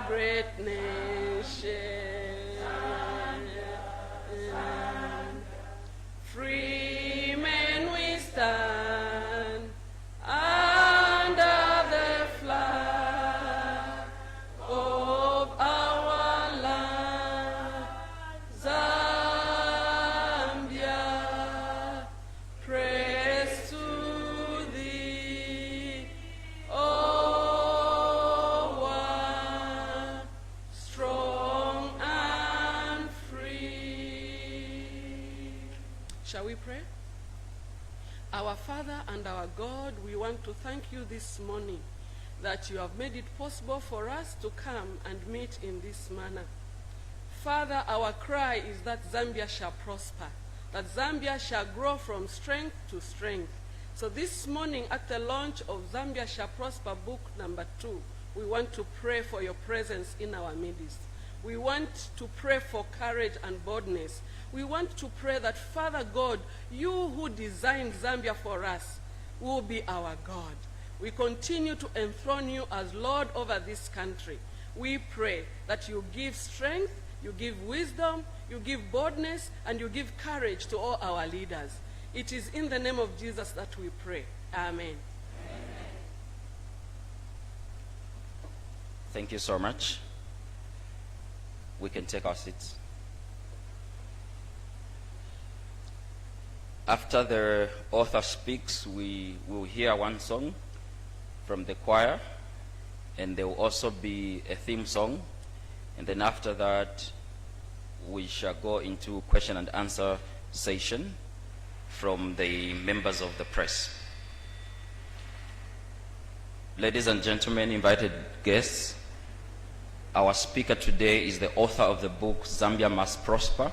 great nation. Free men we stand under the flag of our land, Zambia. Praise to thee, O one, strong and free. Shall we pray? Our Father and our God, we want to thank you this morning that you have made it possible for us to come and meet in this manner. Father, our cry is that Zambia shall prosper, that Zambia shall grow from strength to strength. So this morning at the launch of Zambia Shall Prosper book number 2, we want to pray for your presence in our midst. We want to pray for courage and boldness. We want to pray that, Father God, you who designed Zambia for us will be our God. We continue to enthrone you as Lord over this country. We pray that you give strength, you give wisdom, you give boldness, and you give courage to all our leaders. It is in the name of Jesus that we pray. Amen. Thank you so much. We can take our seats. After the author speaks, we will hear one song from the choir, and there will also be a theme song. And then after that, we shall go into question and answer session from the members of the press. Ladies and gentlemen, invited guests, our speaker today is the author of the book Zambia Must Prosper.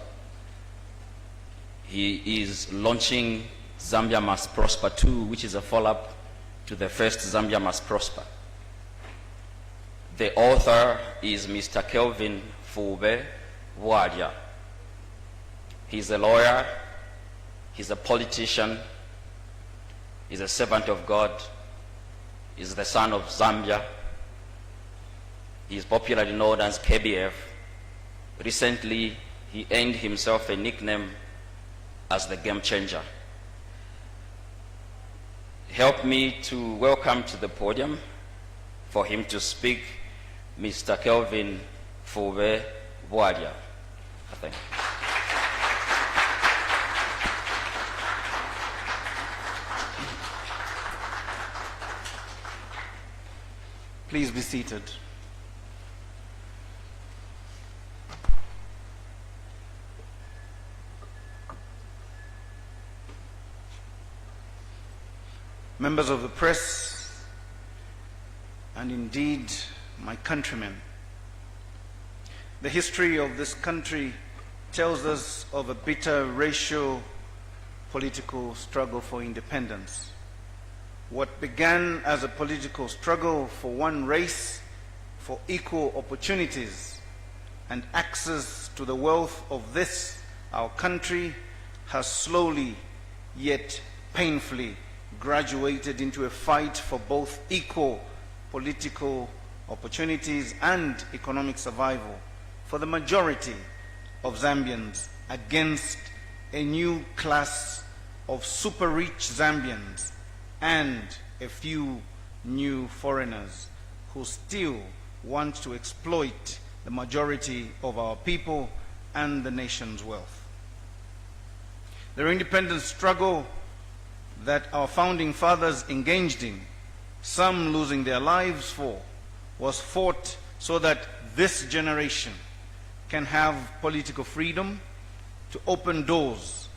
He is launching Zambia Must Prosper II, which is a follow-up to the first Zambia Must Prosper. The author is Mr. Kelvin Fube Bwalya. He's a lawyer, he's a politician, he's a servant of God, he's the son of Zambia. He is popularly known as KBF. Recently, he earned himself a nickname as the Game Changer. Help me to welcome to the podium for him to speak Mr. Kelvin Fube Bwalya. Thank you. Please be seated. Members of the press, and indeed my countrymen, the history of this country tells us of a bitter racial political struggle for independence. What began as a political struggle for one race, for equal opportunities and access to the wealth of this, our country, has slowly yet painfully graduated into a fight for both equal political opportunities and economic survival for the majority of Zambians against a new class of super-rich Zambians and a few new foreigners who still want to exploit the majority of our people and the nation's wealth. The independence struggle that our founding fathers engaged in, some losing their lives for, was fought so that this generation can have political freedom to open doors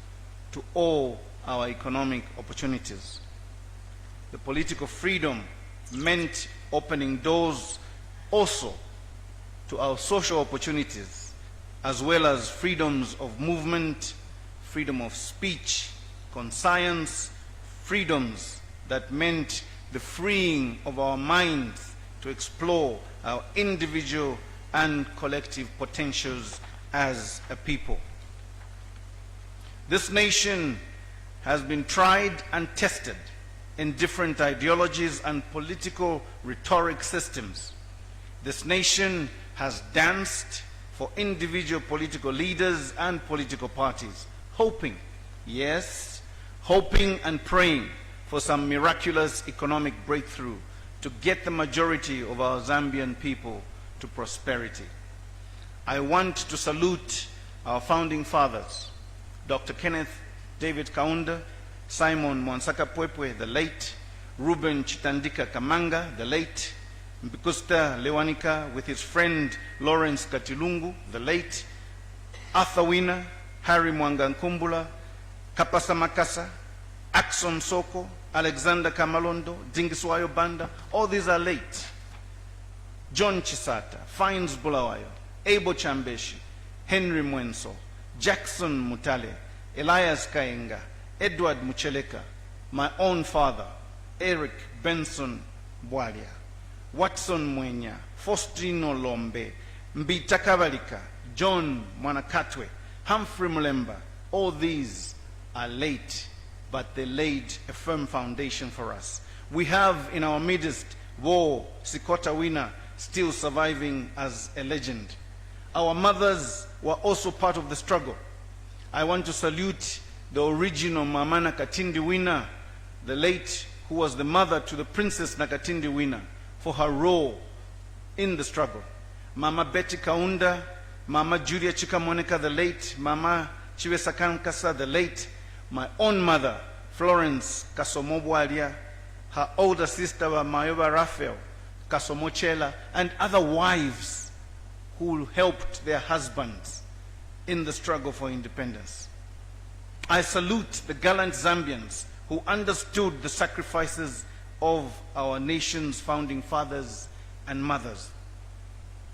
to all our economic opportunities. The political freedom meant opening doors also to our social opportunities, as well as freedoms of movement, freedom of speech, conscience, freedoms that meant the freeing of our minds to explore our individual and collective potentials as a people. This nation has been tried and tested in different ideologies and political rhetoric systems. This nation has danced for individual political leaders and political parties, hoping, yes, hoping and praying for some miraculous economic breakthrough to get the majority of our Zambian people to prosperity. I want to salute our founding fathers, Dr. Kenneth David Kaunda, Simon Mwansaka Pwepwe, the late, Ruben Chitandika Kamanga, the late, Mbikusta Lewanika with his friend Lawrence Katilungu, the late, Arthur Wina, Harry Mwangankumbula, Kapasa Makasa, Axon Soko, Alexander Kamalondo, Dingiswayo Banda, all these are late. John Chisata, Fines Bulawayo, Abo Chambeshi, Henry Mwenso, Jackson Mutale, Elias Kainga, Edward Mucheleka, my own father, Eric Benson Bwalya, Watson Mwenya, Faustino Lombe, Mbita Kabalika, John Mwanakatwe, Humphrey Mulemba, all these are late, but they laid a firm foundation for us. We have in our midst War Sikota Wina still surviving as a legend. Our mothers were also part of the struggle. I want to salute the original Mama Nakatindi Wina, the late, who was the mother to the Princess Nakatindi Wina, for her role in the struggle. Mama Betty Kaunda, Mama Julia Chikamoneka, the late, Mama Chiwesa Kankasa, the late, my own mother, Florence Kasomo Bwalya, her older sister, Mayoba Raphael Kasomo Chela, and other wives who helped their husbands in the struggle for independence. I salute the gallant Zambians who understood the sacrifices of our nation's founding fathers and mothers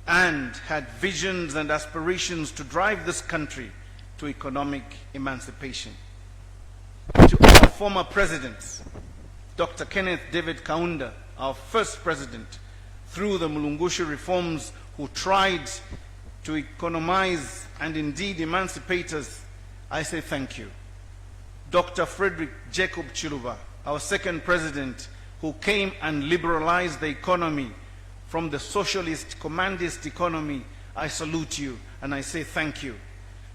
and had visions and aspirations to drive this country to economic emancipation. To our former presidents, Dr. Kenneth David Kaunda, our first president, through the Mulungushi reforms, who tried to economize and indeed emancipate us, I say thank you. Dr. Frederick Jacob Chiluba, our second president, who came and liberalized the economy from the socialist, commandist economy, I salute you and I say thank you.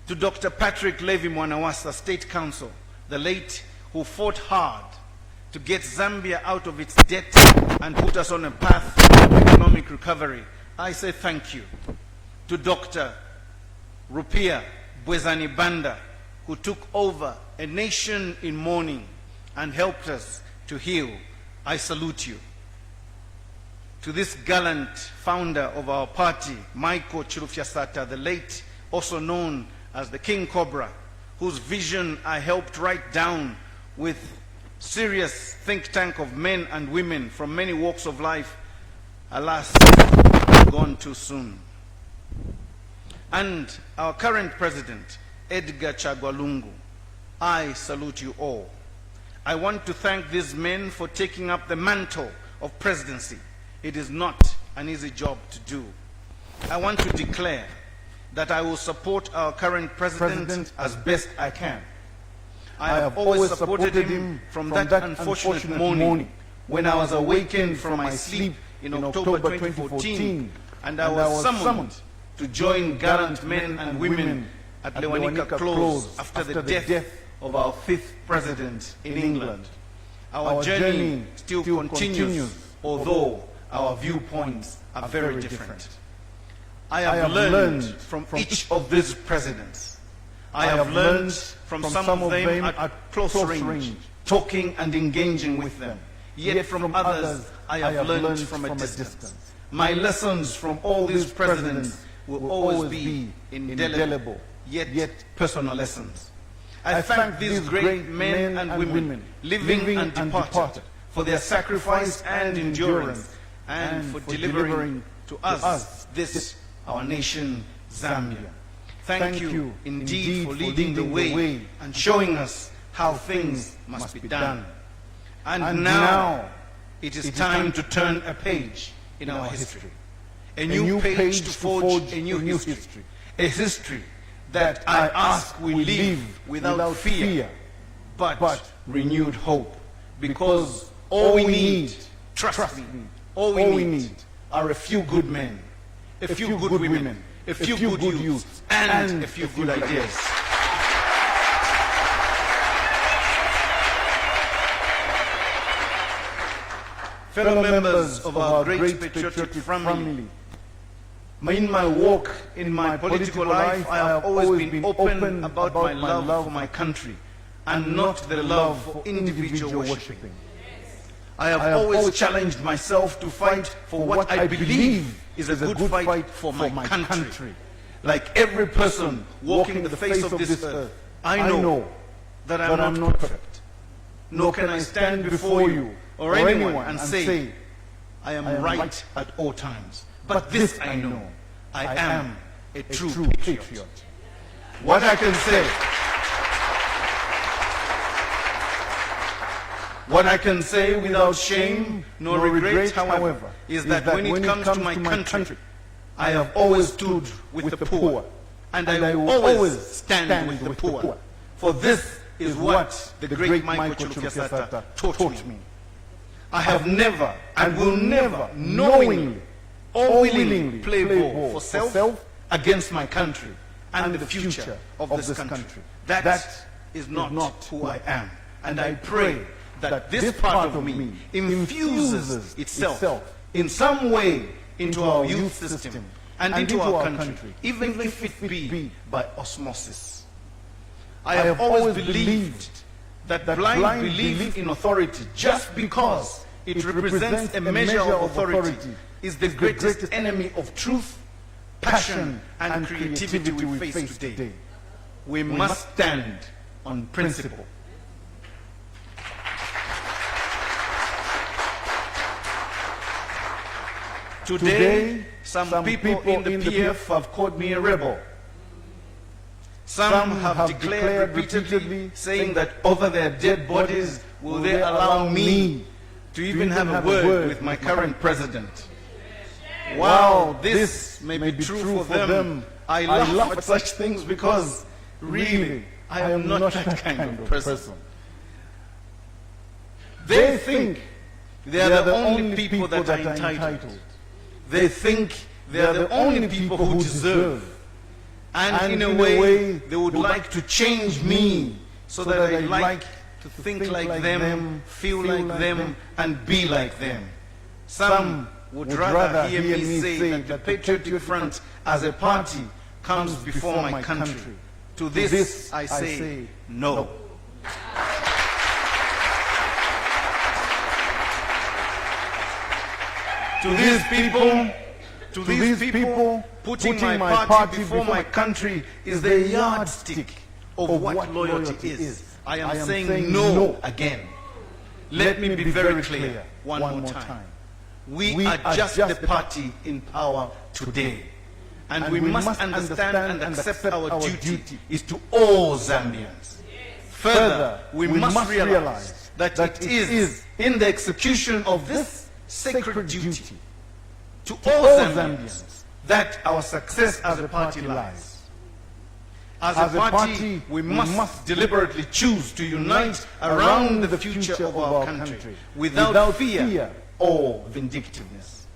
To Dr. Patrick Levy Mwanawasa, State Council, the late, who fought hard to get Zambia out of its debt and put us on a path of economic recovery, I say thank you. To Dr. Rupia Bwezani Banda, who took over a nation in mourning and helped us to heal, I salute you. To this gallant founder of our party, Michael Chilufyasata, the late, also known as the King Cobra, whose vision I helped write down with serious think tank of men and women from many walks of life, alas, gone too soon. And our current president, Edgar Chagwalungu, I salute you all. I want to thank these men for taking up the mantle of presidency. It is not an easy job to do. I want to declare that I will support our current president as best I can. I have always supported him from that unfortunate morning when I was awakened from my sleep in October 2014 and I was summoned to join gallant men and women at Lewanika Close after the death of our fifth president in England. Our journey still continues, although our viewpoints are very different. I have learned from each of these presidents. I have learned from some of them at close range, talking and engaging with them. Yet from others, I have learned from a distance. My lessons from all these presidents will always be indelible, yet personal lessons. I thank these great men and women, living and departed, for their sacrifice and endurance, and for delivering to us this, our nation, Zambia. Thank you indeed for leading the way and showing us how things must be done. And now it is time to turn a page in our history. A new page to forge a new history. A history that I ask we live without fear, but renewed hope. Because all we need, trust me, all we need are a few good men, a few good women, a few good youths, and a few good ideas. Fellow members of our great patriotic family, in my walk in my political life, I have always been open about my love for my country and not the love for individual worshipping. I have always challenged myself to fight for what I believe is a good fight for my country. Like every person walking the face of this earth, I know that I am not perfect. Nor can I stand before you or anyone and say, I am right at all times. But this I know, I am a true patriot. What I can say without shame nor regret, however, is that when it comes to my country, I have always stood with the poor, and I will always stand with the poor. For this is what the great Michael Luanch taught me. I have never and will never knowingly or willingly play ball for self against my country and the future of this country. That is not who I am. And I pray that this part of me infuses itself in some way into our youth system and into our country, even if it be by osmosis. I have always believed that blind belief in authority, just because it represents a measure of authority, is the greatest enemy of truth, passion, and creativity we face today. We must stand on principle. Today, some people in the PF have called me a rebel. Some have declared repeatedly, saying that over their dead bodies, will they allow me to even have a word with my current president? While this may be true for them, I laugh at such things because, really, I am not that kind of person. They think they are the only people that are entitled. They think they are the only people who deserve. And in a way, they would like to change me so that I like to think like them, feel like them, and be like them. Some would rather hear me say that the Patriotic Front as a party comes before my country. To this I say no. To these people, putting my party before my country is the yardstick of what loyalty is. I am saying no again. Let me be very clear one more time. We are just the party in power today. And we must understand and accept our duty is to all Zambians. Further, we must realize that it is in the execution of this sacred duty to all Zambians that our success as a party lies. As a party, we must deliberately choose to unite around the future of our country without fear or vindictiveness.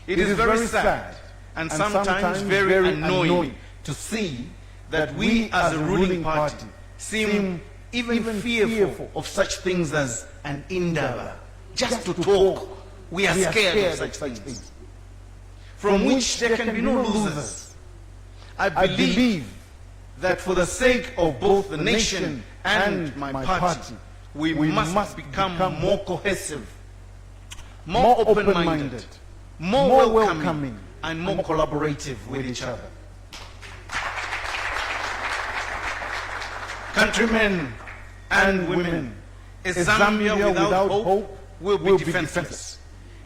It is very sad and sometimes very annoying to see that we as a ruling party seem even fearful of such things as an indaba. Just to talk, we are scared of such things, from which there can be no losers. I believe that for the sake of both the nation and my party, we must become more cohesive, more open-minded, more welcoming, and more collaborative with each other. Countrymen and women, a Zambia without hope will be defenseless.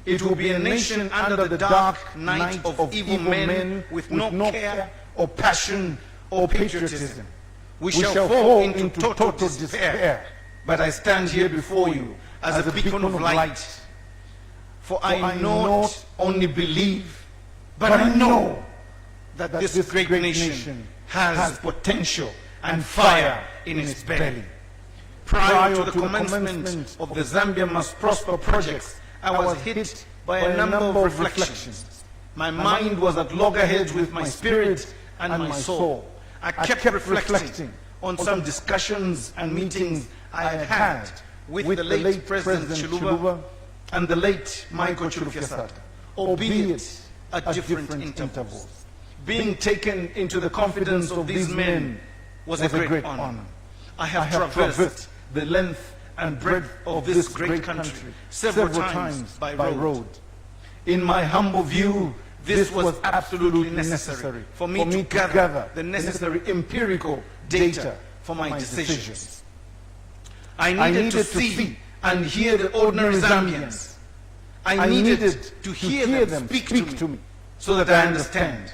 It will be a nation under the dark night of evil men with no care or passion or patriotism. We shall fall into total despair. But I stand here before you as a beacon of light. For I not only believe, but I know that this great nation has potential and fire in its belly. Prior to the commencement of the Zambia Must Prosper projects, I was hit by a number of reflections. My mind was at loggerheads with my spirit and my soul. I kept reflecting on some discussions and meetings I had had with the late President Chiluba and the late Michael Chilufya-Sata, albeit at different intervals. Being taken into the confidence of these men was a great honor. I have traversed the length and breadth of this great country several times by road. In my humble view, this was absolutely necessary for me to gather the necessary empirical data for my decisions. I needed to see and hear the ordinary Zambians. I needed to hear them speak to me so that I understand.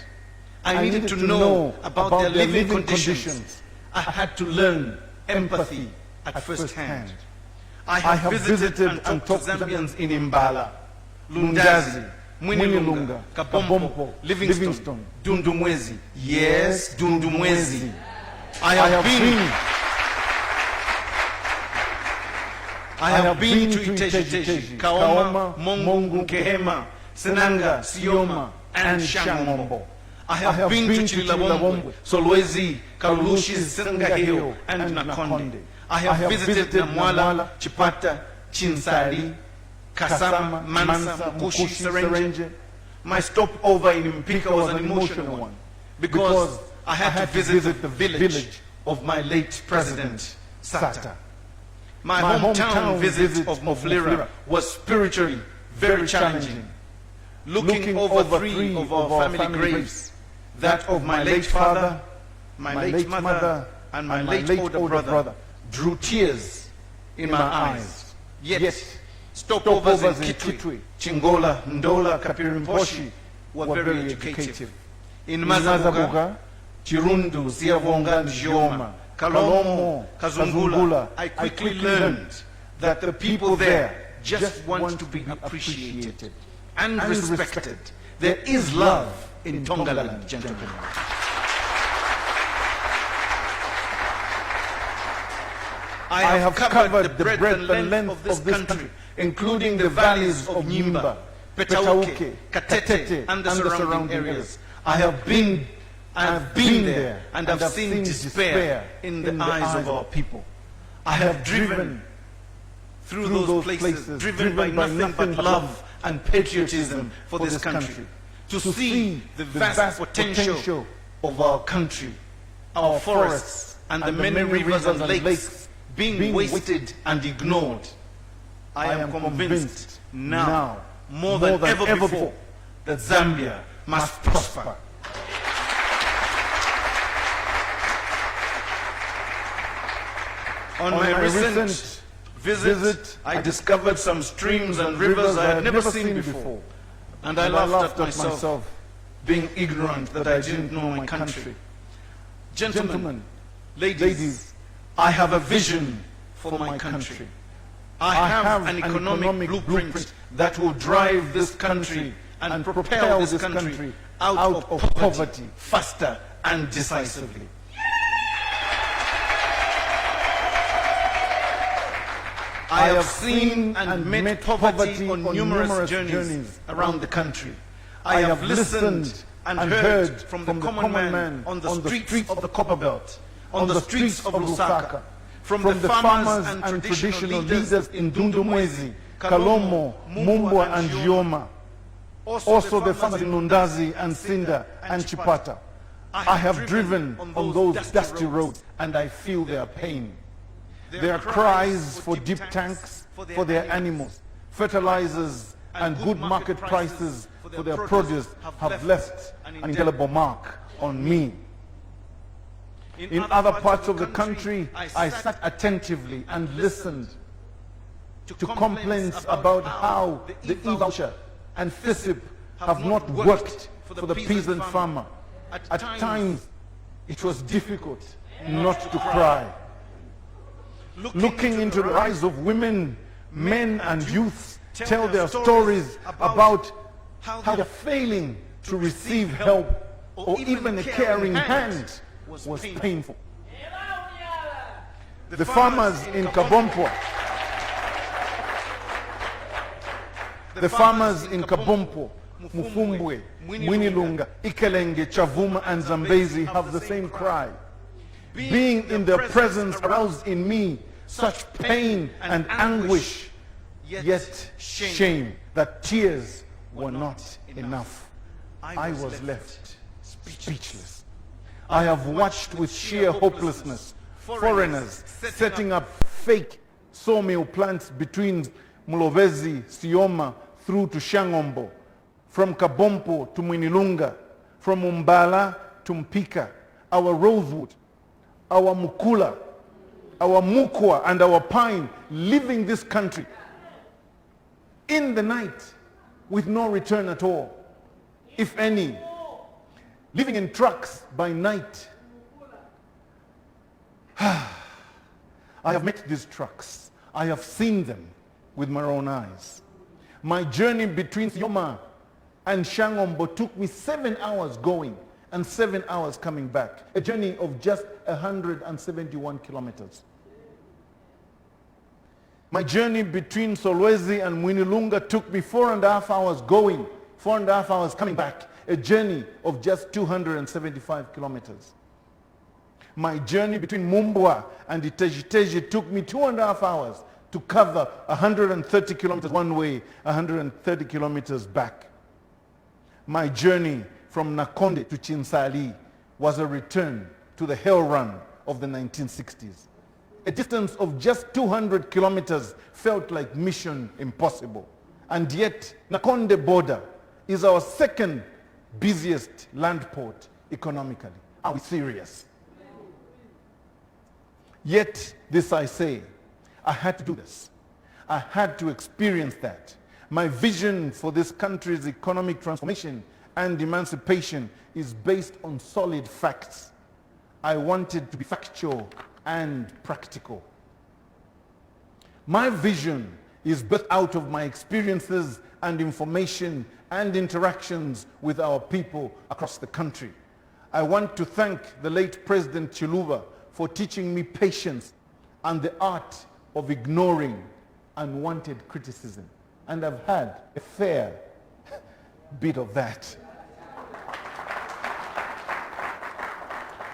I needed to know about their living conditions. I had to learn empathy at first hand. I have visited and talked to Zambians in Mbala, Lundazi, Mwinilunga, Kabompo, Livingstone, Dundumwezi. Yes, Dundumwezi. I have been to Iteji, Kaoma, Mongu, Kehema, Senanga, Sioma, and Shangombo. I have been to Chilabombo, Solwezi, Kalulushi, Sengaheo, and Nakonde. I have visited Namwala, Chipata, Chinsari, Kasama, Mansa, Mukushi, Serenge. My stopover in Mpika was an emotional one because I had to visit the village of my late President, Sata. My hometown visit of Moflira was spiritually very challenging. Looking over three of our family graves, that of my late father, my late mother, and my late older brother, drew tears in my eyes. Yet, stopovers in Kitwe, Chingola, Ndola, Kapirimposhi were very educative. In Mazabuga, Chirundu, Siavonga, Njioma, Kalomo, Kazungula, I quickly learned that the people there just want to be appreciated and respected. There is love in Tongaland, gentlemen. I have covered the breadth and length of this country, including the valleys of Nyimba, Petauke, Katete, and the surrounding areas. I have been there and have seen despair in the eyes of our people. I have driven through those places, driven by nothing but love and patriotism for this country, to see the vast potential of our country, our forests, and the many rivers and lakes being wasted and ignored. I am convinced now, more than ever before, that Zambia must prosper. On my recent visit, I discovered some streams and rivers I had never seen before. And I laughed at myself, being ignorant that I didn't know my country. Gentlemen, ladies, I have a vision for my country. I have an economic blueprint that will drive this country and propel this country out of poverty faster and decisively. I have seen and met poverty on numerous journeys around the country. I have listened and heard from the common man on the streets of the Copperbelt, on the streets of Lusaka, from the farmers and traditional leaders in Dundumwezi, Kalomo, Mumbwa, and Jioma. Also the farmers in Lundazi and Sinda and Chipata. I have driven on those dusty roads and I feel their pain. Their cries for deep tanks for their animals, fertilizers, and good market prices for their produce have left an indelible mark on me. In other parts of the country, I sat attentively and listened to complaints about how the e-voucher and FISIP have not worked for the peasant farmer. At times, it was difficult not to cry. Looking into the eyes of women, men, and youths tell their stories about how they're failing to receive help or even a caring hand was painful. The farmers in Kabompo, Mufumbwe, Mwinilunga, Ikelenge, Chavuma, and Zambezi have the same cry. Being in their presence aroused in me such pain and anguish, yet shame that tears were not enough. I was left speechless. I have watched with sheer hopelessness foreigners setting up fake sawmill plants between Mulobezi, Sioma, through to Shangombo, from Kabompo to Mwinilunga, from Umbala to Mpika, our rosewood, our mukula, our mukwa, and our pine, leaving this country in the night with no return at all, if any, living in trucks by night. I have met these trucks. I have seen them with my own eyes. My journey between Sioma and Shangombo took me 7 hours going and 7 hours coming back. A journey of just 171 kilometers. My journey between Solwezi and Mwinilunga took me 4.5 hours going, 4.5 hours coming back. A journey of just 275 kilometers. My journey between Mumbwa and Itejiteji took me 2.5 hours to cover 130 kilometers one way, 130 kilometers back. My journey from Nakonde to Chinsali was a return to the hell run of the 1960s. A distance of just 200 kilometers felt like mission impossible. And yet, Nakonde border is our second busiest land port economically. Are we serious? Yet, this I say, I had to do this. I had to experience that. My vision for this country's economic transformation and emancipation is based on solid facts. I wanted to be factual and practical. My vision is birthed out of my experiences and information and interactions with our people across the country. I want to thank the late President Chiluba for teaching me patience and the art of ignoring unwanted criticism. And I've had a fair bit of that.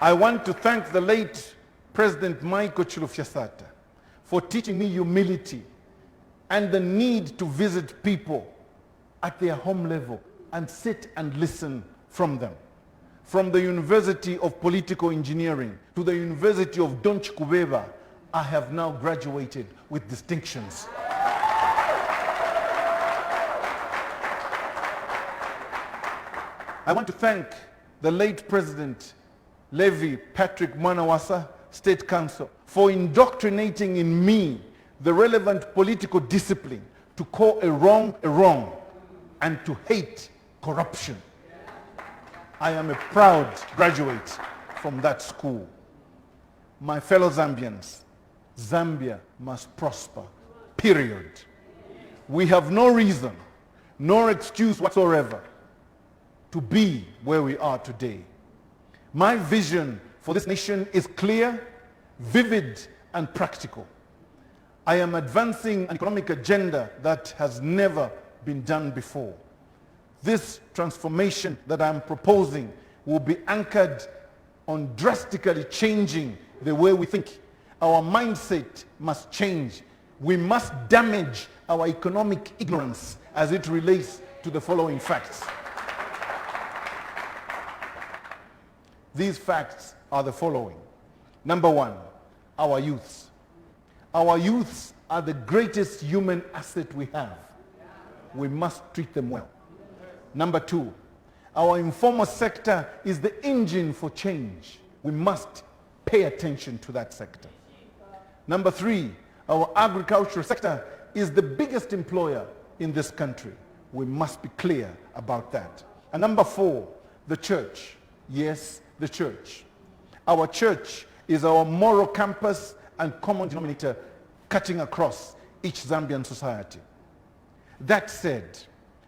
I want to thank the late President Michael Chilufyasata for teaching me humility and the need to visit people at their home level and sit and listen from them. From the University of Political Engineering to the University of Donch Kubeba, I have now graduated with distinctions. I want to thank the late President Levi Patrick Mwanawasa, State Council, for indoctrinating in me the relevant political discipline to call a wrong and to hate corruption. I am a proud graduate from that school. My fellow Zambians, Zambia must prosper, period. We have no reason, nor excuse whatsoever to be where we are today. My vision for this nation is clear, vivid, and practical. I am advancing an economic agenda that has never been done before. This transformation that I'm proposing will be anchored on drastically changing the way we think. Our mindset must change. We must damage our economic ignorance as it relates to the following facts. These facts are the following. Number one, our youths. Our youths are the greatest human asset we have. We must treat them well. Number two, our informal sector is the engine for change. We must pay attention to that sector. Number three, our agricultural sector is the biggest employer in this country. We must be clear about that. And number four, the church. Yes, the church. Our church is our moral compass and common denominator cutting across each Zambian society. That said,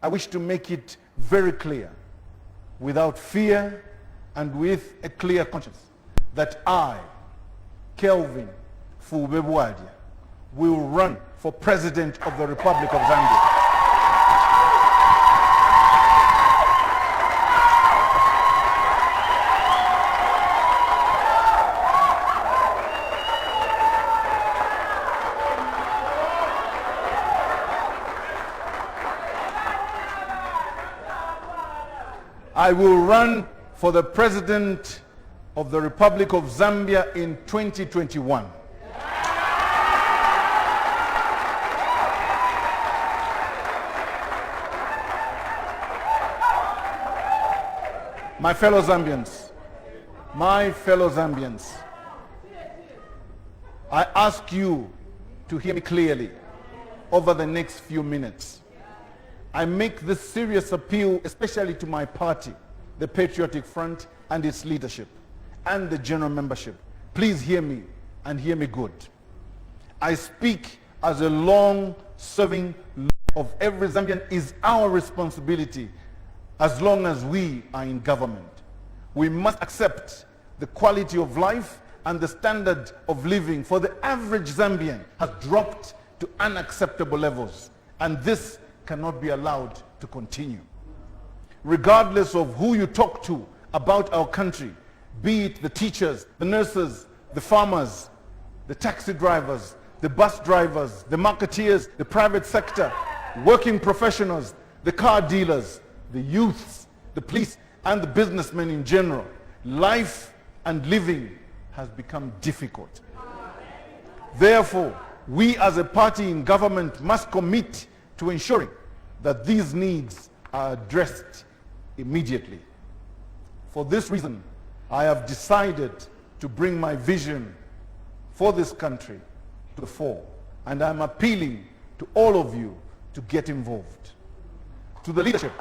I wish to make it very clear, without fear and with a clear conscience, that I, Kelvin Fube Bwalya, will run for President of the Republic of Zambia. I will run for the President of the Republic of Zambia in 2021. My fellow Zambians, I ask you to hear me clearly over the next few minutes. I make this serious appeal especially to my party, the Patriotic Front, and its leadership, and the general membership. Please hear me, and hear me good. I speak as a long-serving of every Zambian. Is our responsibility as long as we are in government. We must accept the quality of life and the standard of living for the average Zambian has dropped to unacceptable levels, and this cannot be allowed to continue. Regardless of who you talk to about our country, be it the teachers, the nurses, the farmers, the taxi drivers, the bus drivers, the marketeers, the private sector, working professionals, the car dealers, the youths, the police, and the businessmen in general, life and living has become difficult. Therefore, we as a party in government must commit to ensuring that these needs are addressed immediately. For this reason, I have decided to bring my vision for this country to the fore, and I'm appealing to all of you to get involved. To the leadership,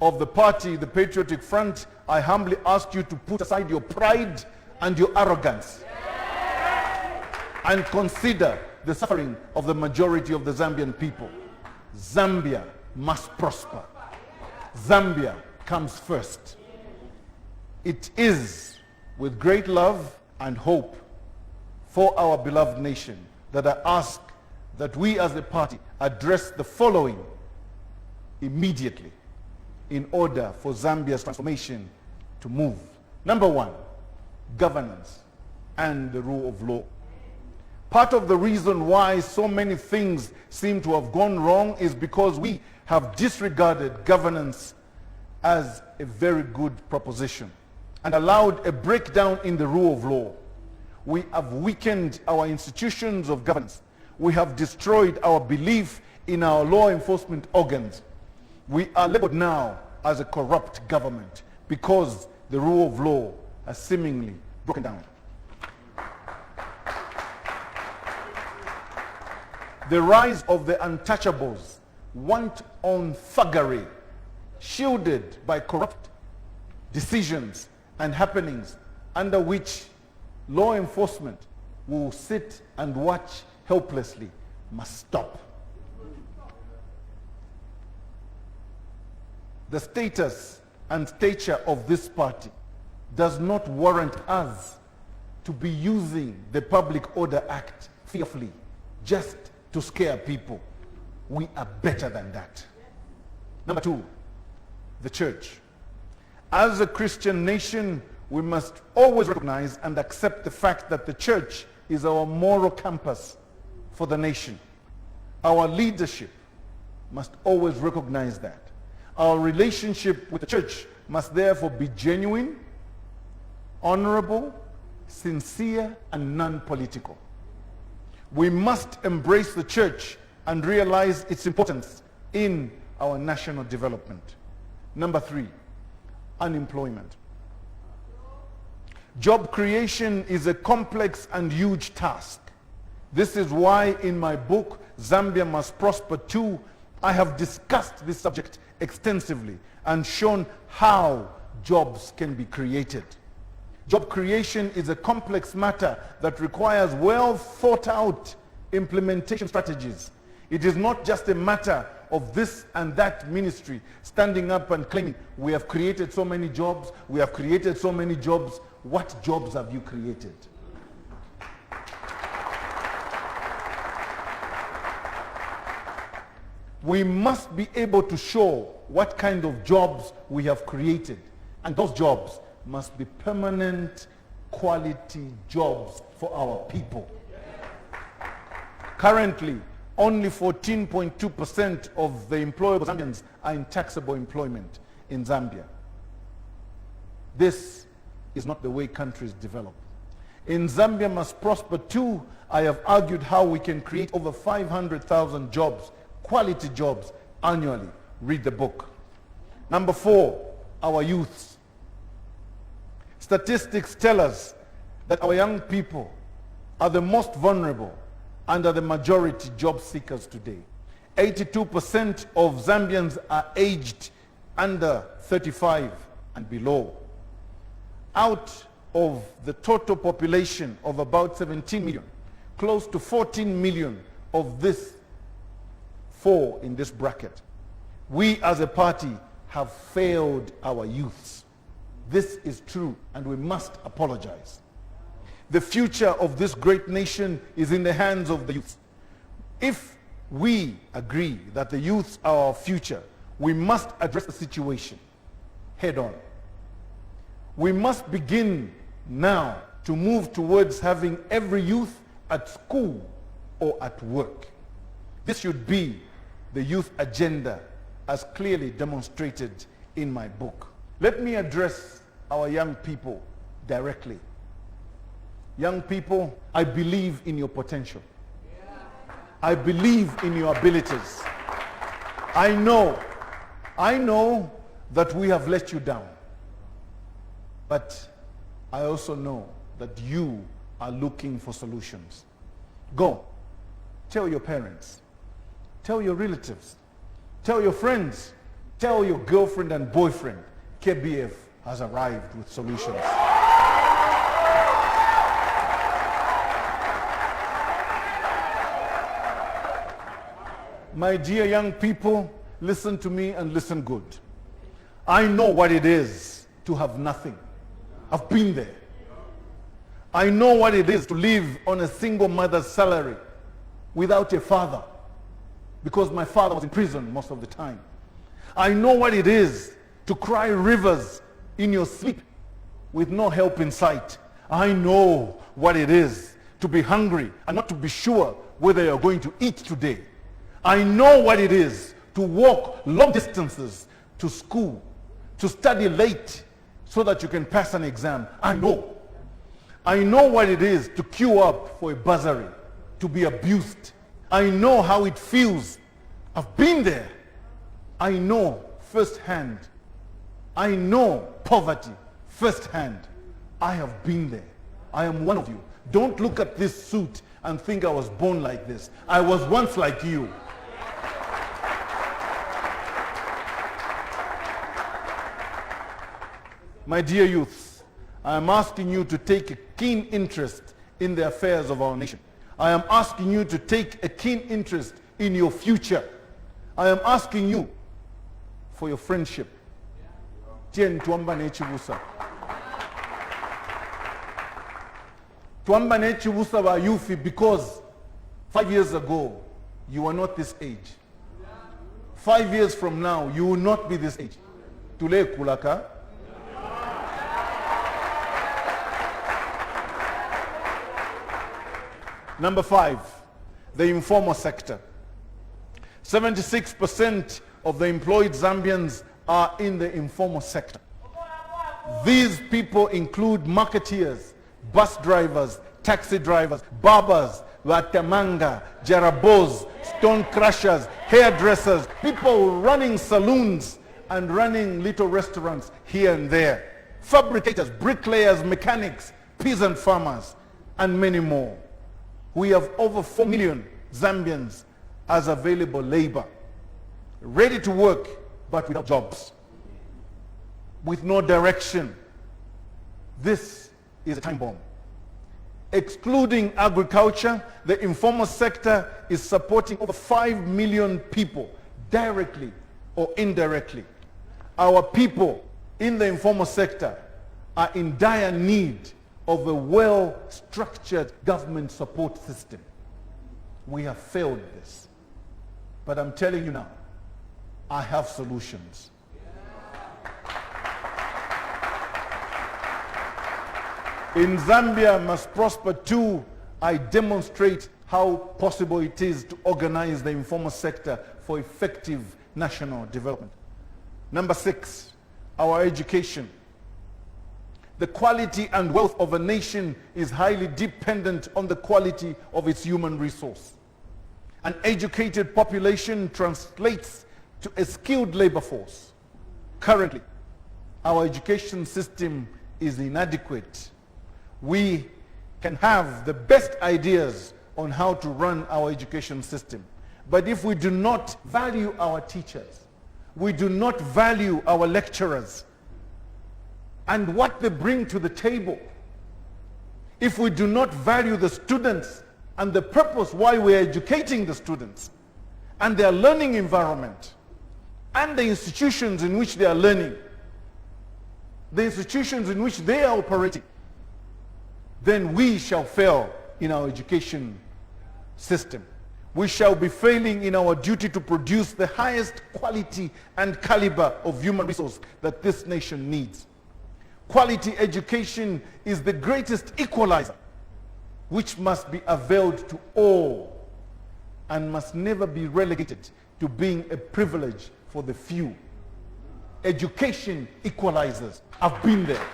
of the party, the Patriotic Front, I humbly ask you to put aside your pride and your arrogance and consider the suffering of the majority of the Zambian people. Zambia must prosper. Zambia comes first. It is with great love and hope for our beloved nation that I ask that we as a party address the following immediately in order for Zambia's transformation to move. Number one, governance and the rule of law. Part of the reason why so many things seem to have gone wrong is because we have disregarded governance as a very good proposition and allowed a breakdown in the rule of law. We have weakened our institutions of governance. We have destroyed our belief in our law enforcement organs. We are labeled now as a corrupt government because the rule of law has seemingly broken down. The rise of the untouchables want on thuggery, shielded by corrupt decisions and happenings under which law enforcement will sit and watch helplessly, must stop. The status and stature of this party does not warrant us to be using the Public Order Act fearfully just to scare people. We are better than that. Number two, the church. As a Christian nation, we must always recognize and accept the fact that the church is our moral compass for the nation. Our leadership must always recognize that. Our relationship with the church must therefore be genuine, honorable, sincere, and non-political. We must embrace the church and realize its importance in our national development. Number three, unemployment. Job creation is a complex and huge task. This is why in my book, Zambia Must Prosper II, I have discussed this subject extensively and shown how jobs can be created. Job creation is a complex matter that requires well thought out implementation strategies. It is not just a matter of this and that ministry standing up and claiming, we have created so many jobs, we have created so many jobs. What jobs have you created? We must be able to show what kind of jobs we have created. And those jobs must be permanent, quality jobs for our people. Currently, only 14.2% of the employable Zambians are in taxable employment in Zambia. This is not the way countries develop. In Zambia Must Prosper II, I have argued how we can create over 500,000 jobs, quality jobs, annually. Read the book. Number 4, our youths. Statistics tell us that our young people are the most vulnerable and are the majority job seekers today. 82% of Zambians are aged under 35 and below. Out of the total population of about 17 million, close to 14 million of this fall in this bracket. We as a party have failed our youths. This is true, and we must apologize. The future of this great nation is in the hands of the youth. If we agree that the youth are our future, we must address the situation head on. We must begin now to move towards having every youth at school or at work. This should be the youth agenda as clearly demonstrated in my book. Let me address our young people directly. Young people, I believe in your potential. I believe in your abilities. I know that we have let you down. But I also know that you are looking for solutions. Go. Tell your parents. Tell your relatives. Tell your friends. Tell your girlfriend and boyfriend. KBF has arrived with solutions. My dear young people, listen to me and listen good. I know what it is to have nothing. I've been there. I know what it is to live on a single mother's salary without a father, because my father was in prison most of the time. I know what it is to cry rivers in your sleep with no help in sight. I know what it is to be hungry and not to be sure whether you're going to eat today. I know what it is to walk long distances to school, to study late so that you can pass an exam. I know. I know what it is to queue up for a bursary, to be abused. I know how it feels. I've been there. I know firsthand. I know poverty firsthand. I have been there. I am one of you. Don't look at this suit and think I was born like this. I was once like you. My dear youths, I am asking you to take a keen interest in the affairs of our nation. I am asking you to take a keen interest in your future. I am asking you for your friendship. Tien tuamba nechibusa. Tuamba nechibusa wa youth, because 5 years ago, you were not this age. 5 years from now, you will not be this age. Tule kulaka. Number 5, the informal sector. 76% of the employed Zambians are in the informal sector. These people include marketeers, bus drivers, taxi drivers, barbers, watamanga, jarabos, stone crushers, hairdressers, people running saloons and running little restaurants here and there, fabricators, bricklayers, mechanics, peasant farmers, and many more. We have over 4 million Zambians as available labor, ready to work, but without jobs, with no direction. This is a time bomb. Excluding agriculture, the informal sector is supporting over 5 million people, directly or indirectly. Our people in the informal sector are in dire need of a well-structured government support system. We have failed this. But I'm telling you now, I have solutions. In Zambia Must Prosper II, I demonstrate how possible it is to organize the informal sector for effective national development. Number 6, our education. The quality and wealth of a nation is highly dependent on the quality of its human resource. An educated population translates to a skilled labor force. Currently, our education system is inadequate. We can have the best ideas on how to run our education system, but if we do not value our teachers, we do not value our lecturers and what they bring to the table, if we do not value the students and the purpose why we're educating the students and their learning environment and the institutions in which they are learning, the institutions in which they are operating, then we shall fail in our education system. We shall be failing in our duty to produce the highest quality and caliber of human resource that this nation needs. Quality education is the greatest equalizer, which must be availed to all and must never be relegated to being a privilege for the few. Education equalizers. I've been there.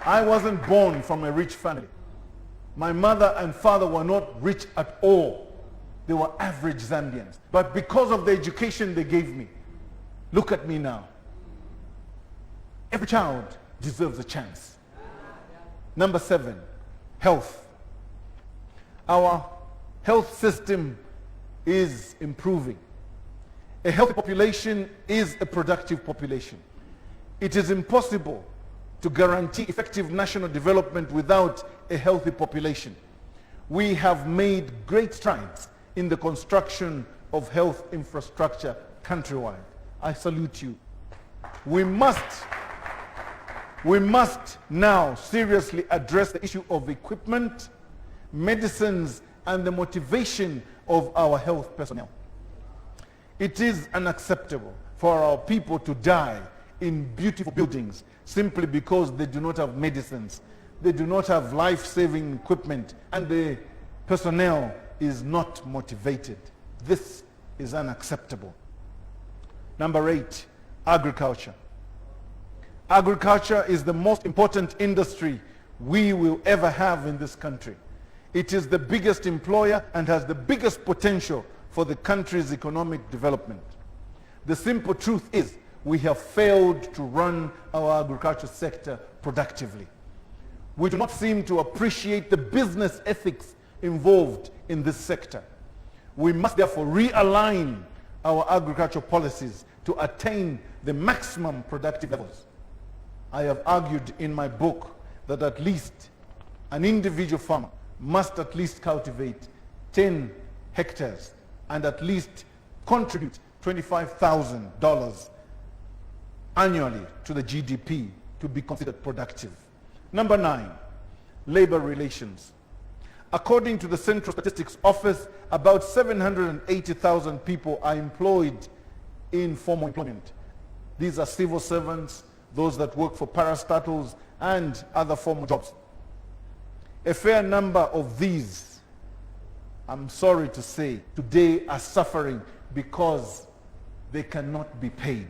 I wasn't born from a rich family. My mother and father were not rich at all. They were average Zambians. But because of the education they gave me, look at me now. Every child deserves a chance. Number 7, health. Our health system is improving. A healthy population is a productive population. It is impossible to guarantee effective national development without a healthy population. We have made great strides in the construction of health infrastructure countrywide. I salute you. We must now seriously address the issue of equipment, medicines, and the motivation of our health personnel. It is unacceptable for our people to die in beautiful buildings simply because they do not have medicines, they do not have life-saving equipment, and the personnel is not motivated. This is unacceptable. Number 8, agriculture. Agriculture is the most important industry we will ever have in this country. It is the biggest employer and has the biggest potential for the country's economic development. The simple truth is we have failed to run our agriculture sector productively. We do not seem to appreciate the business ethics involved in this sector. We must therefore realign our agricultural policies to attain the maximum productive levels. I have argued in my book that at least an individual farmer must at least cultivate 10 hectares and at least contribute $25,000 annually to the GDP to be considered productive. Number 9, labor relations. According to the Central Statistics Office, about 780,000 people are employed in formal employment. These are civil servants, those that work for parastatals and other formal jobs. A fair number of these, I'm sorry to say, today are suffering because they cannot be paid.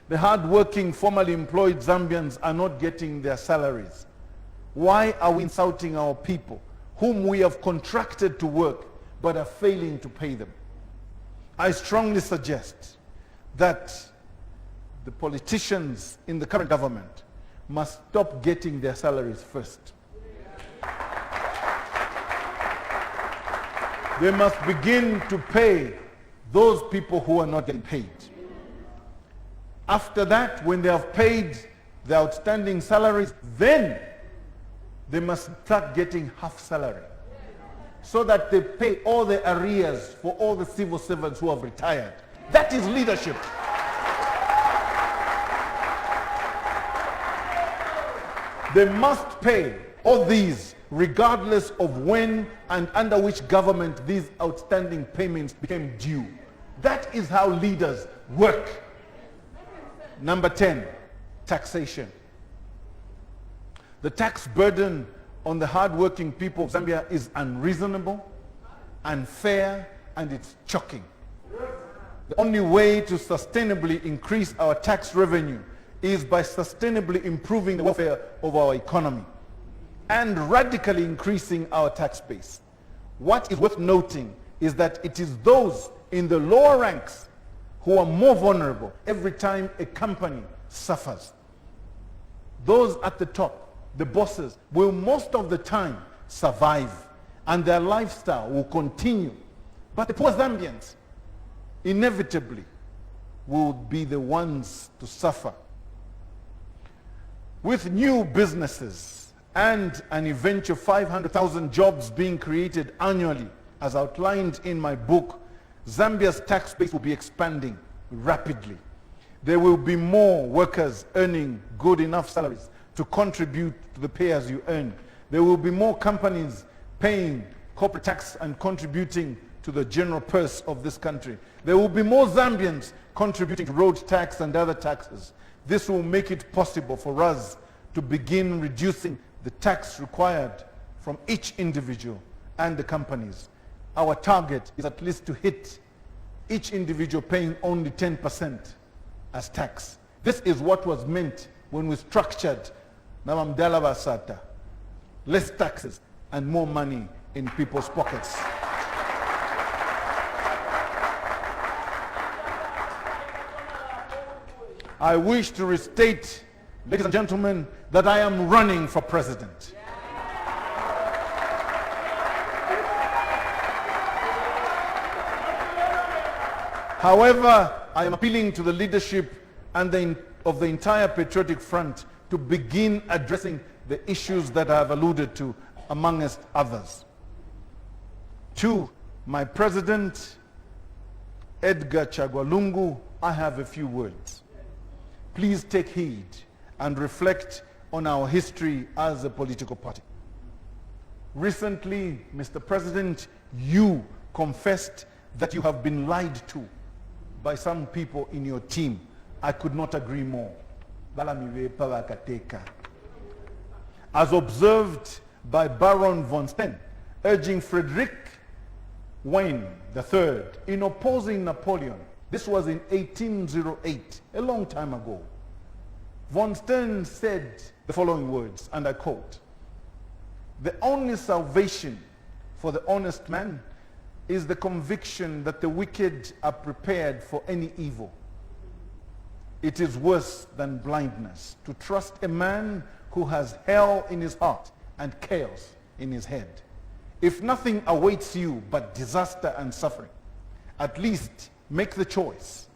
The hard-working, formally employed Zambians are not getting their salaries. Why are we insulting our people, whom we have contracted to work, but are failing to pay them? I strongly suggest that the politicians in the current government must stop getting their salaries first. They must begin to pay those people who are not getting paid. After that, when they have paid the outstanding salaries, then they must start getting half salary so that they pay all the arrears for all the civil servants who have retired. That is leadership. They must pay all these regardless of when and under which government these outstanding payments became due. That is how leaders work. Number 10, taxation. The tax burden on the hard-working people of Zambia is unreasonable, unfair, and it's shocking. The only way to sustainably increase our tax revenue is by sustainably improving the welfare of our economy and radically increasing our tax base. What is worth noting is that it is those in the lower ranks who are more vulnerable every time a company suffers. Those at the top, the bosses, will most of the time survive and their lifestyle will continue. But the poor Zambians inevitably will be the ones to suffer. With new businesses and an eventual 500,000 jobs being created annually, as outlined in my book, Zambia's tax base will be expanding rapidly. There will be more workers earning good enough salaries to contribute to the pay-as-you-earn. There will be more companies paying corporate tax and contributing to the general purse of this country. There will be more Zambians contributing to road tax and other taxes. This will make it possible for us to begin reducing the tax required from each individual and the companies. Our target is at least to hit each individual paying only 10% as tax. This is what was meant when we structured Namamdala Basata. Less taxes and more money in people's pockets. I wish to restate, ladies and gentlemen, that I am running for president. However, I am appealing to the leadership and of the entire Patriotic Front to begin addressing the issues that I have alluded to, amongst others. To my president, Edgar Chagwa Lungu, I have a few words. Please take heed and reflect on our history as a political party. Recently, Mr. President, you confessed that you have been lied to by some people in your team. I could not agree more. As observed by Baron von Stein, urging Frederick Wayne III in opposing Napoleon. This was in 1808, a long time ago. Von Stein said the following words, and I quote, "The only salvation for the honest man is the conviction that the wicked are prepared for any evil. It is worse than blindness to trust a man who has hell in his heart and chaos in his head. If nothing awaits you but disaster and suffering, at least make the choice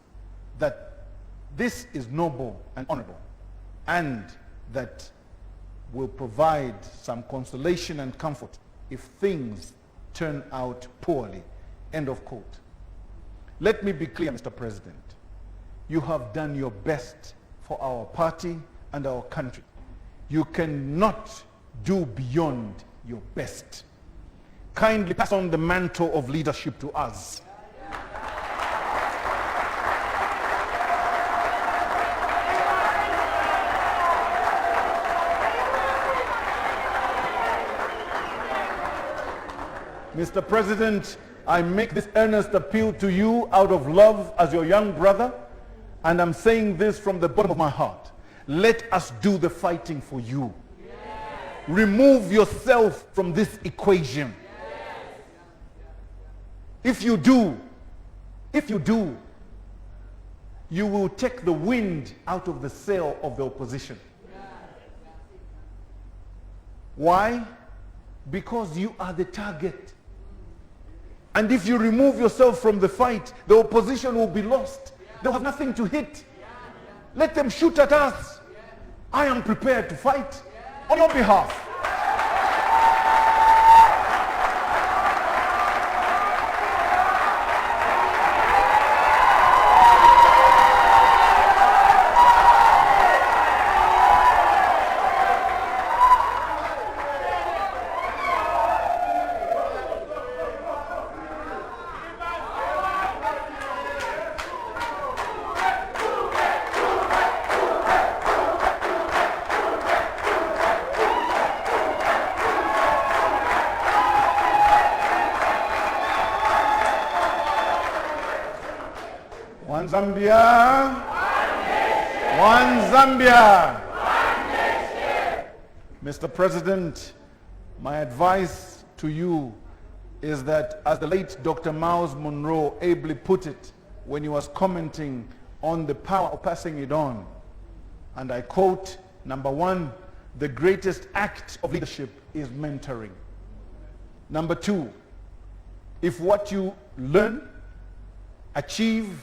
that this is noble and honorable, and that will provide some consolation and comfort if things turn out poorly." End of quote. Let me be clear, Mr. President. You have done your best for our party and our country. You cannot do beyond your best. Kindly pass on the mantle of leadership to us. Mr. President, I make this earnest appeal to you out of love as your young brother, and I'm saying this from the bottom of my heart. Let us do the fighting for you. Yes. Remove yourself from this equation. Yes. If you do, you will take the wind out of the sail of the opposition. Yes. Why? Because you are the target. And if you remove yourself from the fight, the opposition will be lost. They'll have nothing to hit. Let them shoot at us. I am prepared to fight on your behalf. One Zambia. One Zambia. Mr. President, my advice to you is that, as the late Dr. Miles Monroe ably put it when he was commenting on the power of passing it on, and I quote, number one, the greatest act of leadership is mentoring. Number two, if what you learn, achieve,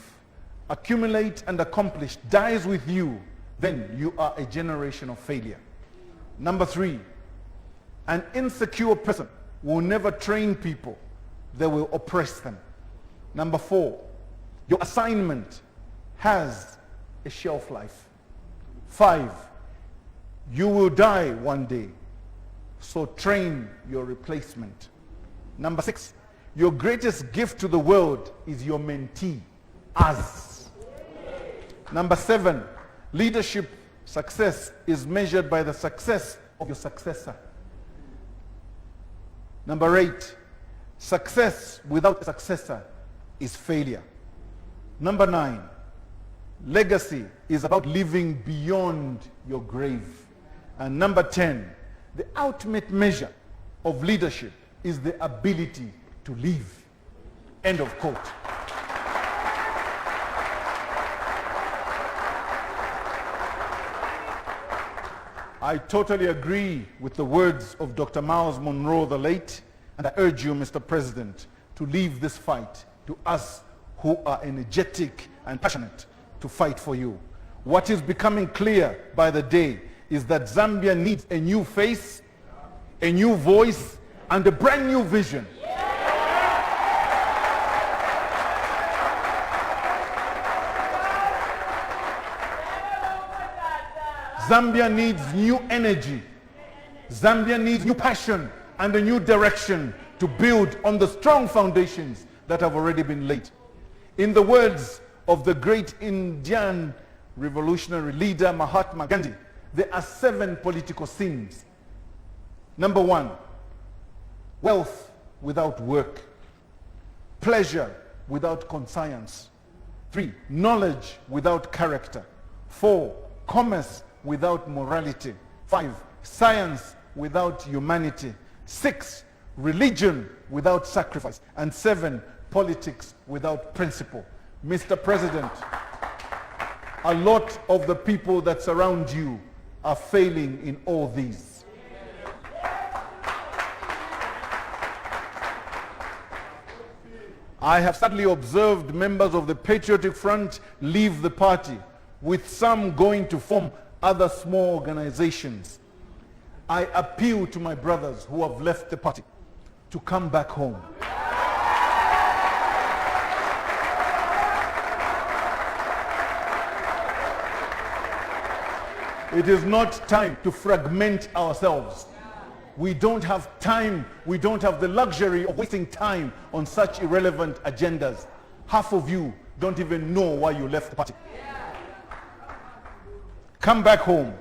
accumulate, and accomplish dies with you, then you are a generation of failure. Number three, an insecure person will never train people. They will oppress them. Number four, your assignment has a shelf life. 5, you will die one day, so train your replacement. Number 6, your greatest gift to the world is your mentee, us. Number 7, leadership success is measured by the success of your successor. Number 8, success without a successor is failure. Number 9, legacy is about living beyond your grave. And number 10, the ultimate measure of leadership is the ability to live. End of quote. I totally agree with the words of Dr. Miles Monroe the late, and I urge you, Mr. President, to leave this fight to us who are energetic and passionate to fight for you. What is becoming clear by the day is that Zambia needs a new face, a new voice, and a brand new vision. Zambia needs new energy. Zambia needs new passion and a new direction to build on the strong foundations that have already been laid. In the words of the great Indian revolutionary leader Mahatma Gandhi, there are 7 political sins. Number 1, wealth without work. Pleasure without conscience. 3, knowledge without character. 4, commerce without morality. 5, science without humanity. 6, religion without sacrifice. And 7, politics without principle. Mr. President, a lot of the people that surround you are failing in all these. I have sadly observed members of the Patriotic Front leave the party, with some going to form other small organizations. I appeal to my brothers who have left the party to come back home. It is not time to fragment ourselves. We don't have time, we don't have the luxury of wasting time on such irrelevant agendas. Half of you don't even know why you left the party. Come back home.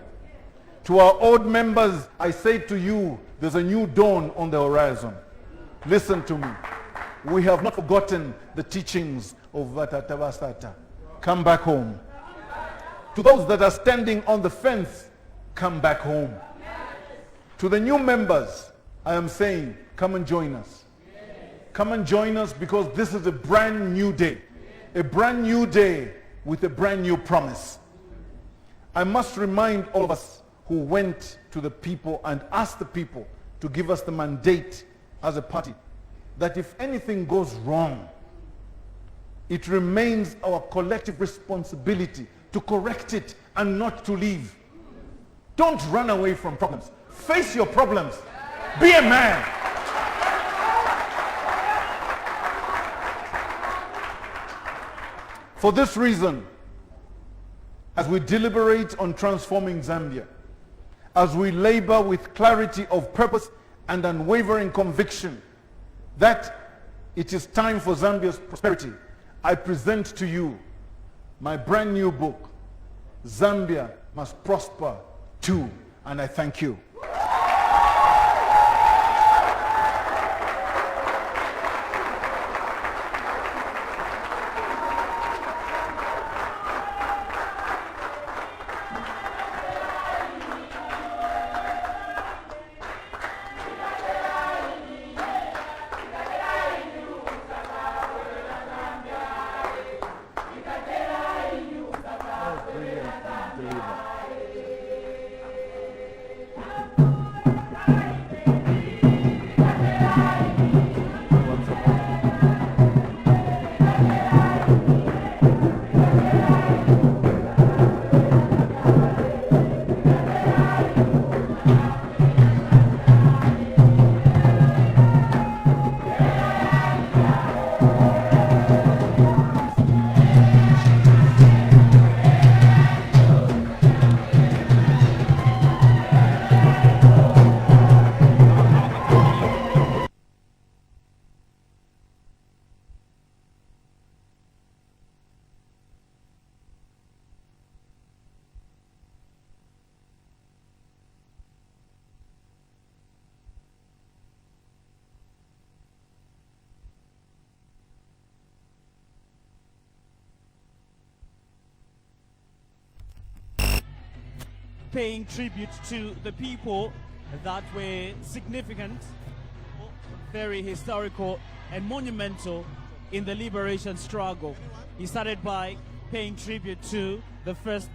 To our old members, I say to you, there's a new dawn on the horizon. Listen to me. We have not forgotten the teachings of Vatatavasata. Come back home. To those that are standing on the fence, come back home. To the new members, I am saying, come and join us. Come and join us, because this is a brand new day. A brand new day with a brand new promise. I must remind all of us who went to the people and asked the people to give us the mandate as a party, that if anything goes wrong, it remains our collective responsibility to correct it and not to leave. Don't run away from problems. Face your problems. Be a man. For this reason, as we deliberate on transforming Zambia, as we labor with clarity of purpose and unwavering conviction that it is time for Zambia's prosperity, I present to you my brand new book, Zambia Must Prosper II, and I thank you. paying tribute to the people that were significant, very historical, and monumental in the liberation struggle. He started by paying tribute to the first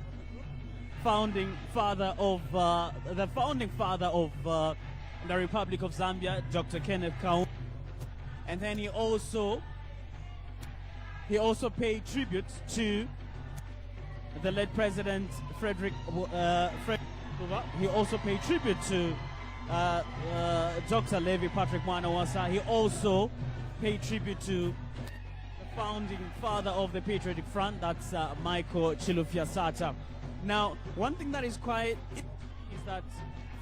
founding father of the Republic of Zambia, Dr. Kenneth Kaunda, and then he also paid tribute to the late President Frederick. He also paid tribute to Dr. Levi Patrick Mwanawasa. He also paid tribute to the founding father of the Patriotic Front, that's Michael Chilufya Sata. Now, one thing that is quite is that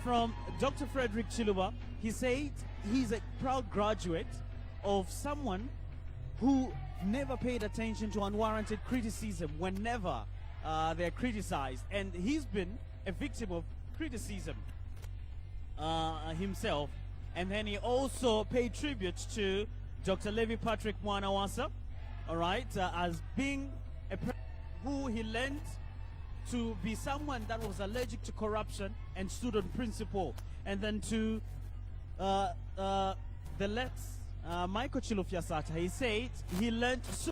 from Dr. Frederick Chiluba, he said he's a proud graduate of someone who never paid attention to unwarranted criticism whenever they're criticized, and he's been a victim of criticism himself. And then he also paid tribute to Dr. Levi Patrick Mwanawasa, all right, as being a person who he learned to be someone that was allergic to corruption and stood on principle. And then to the late Michael Chilufya Sata, he said he learned so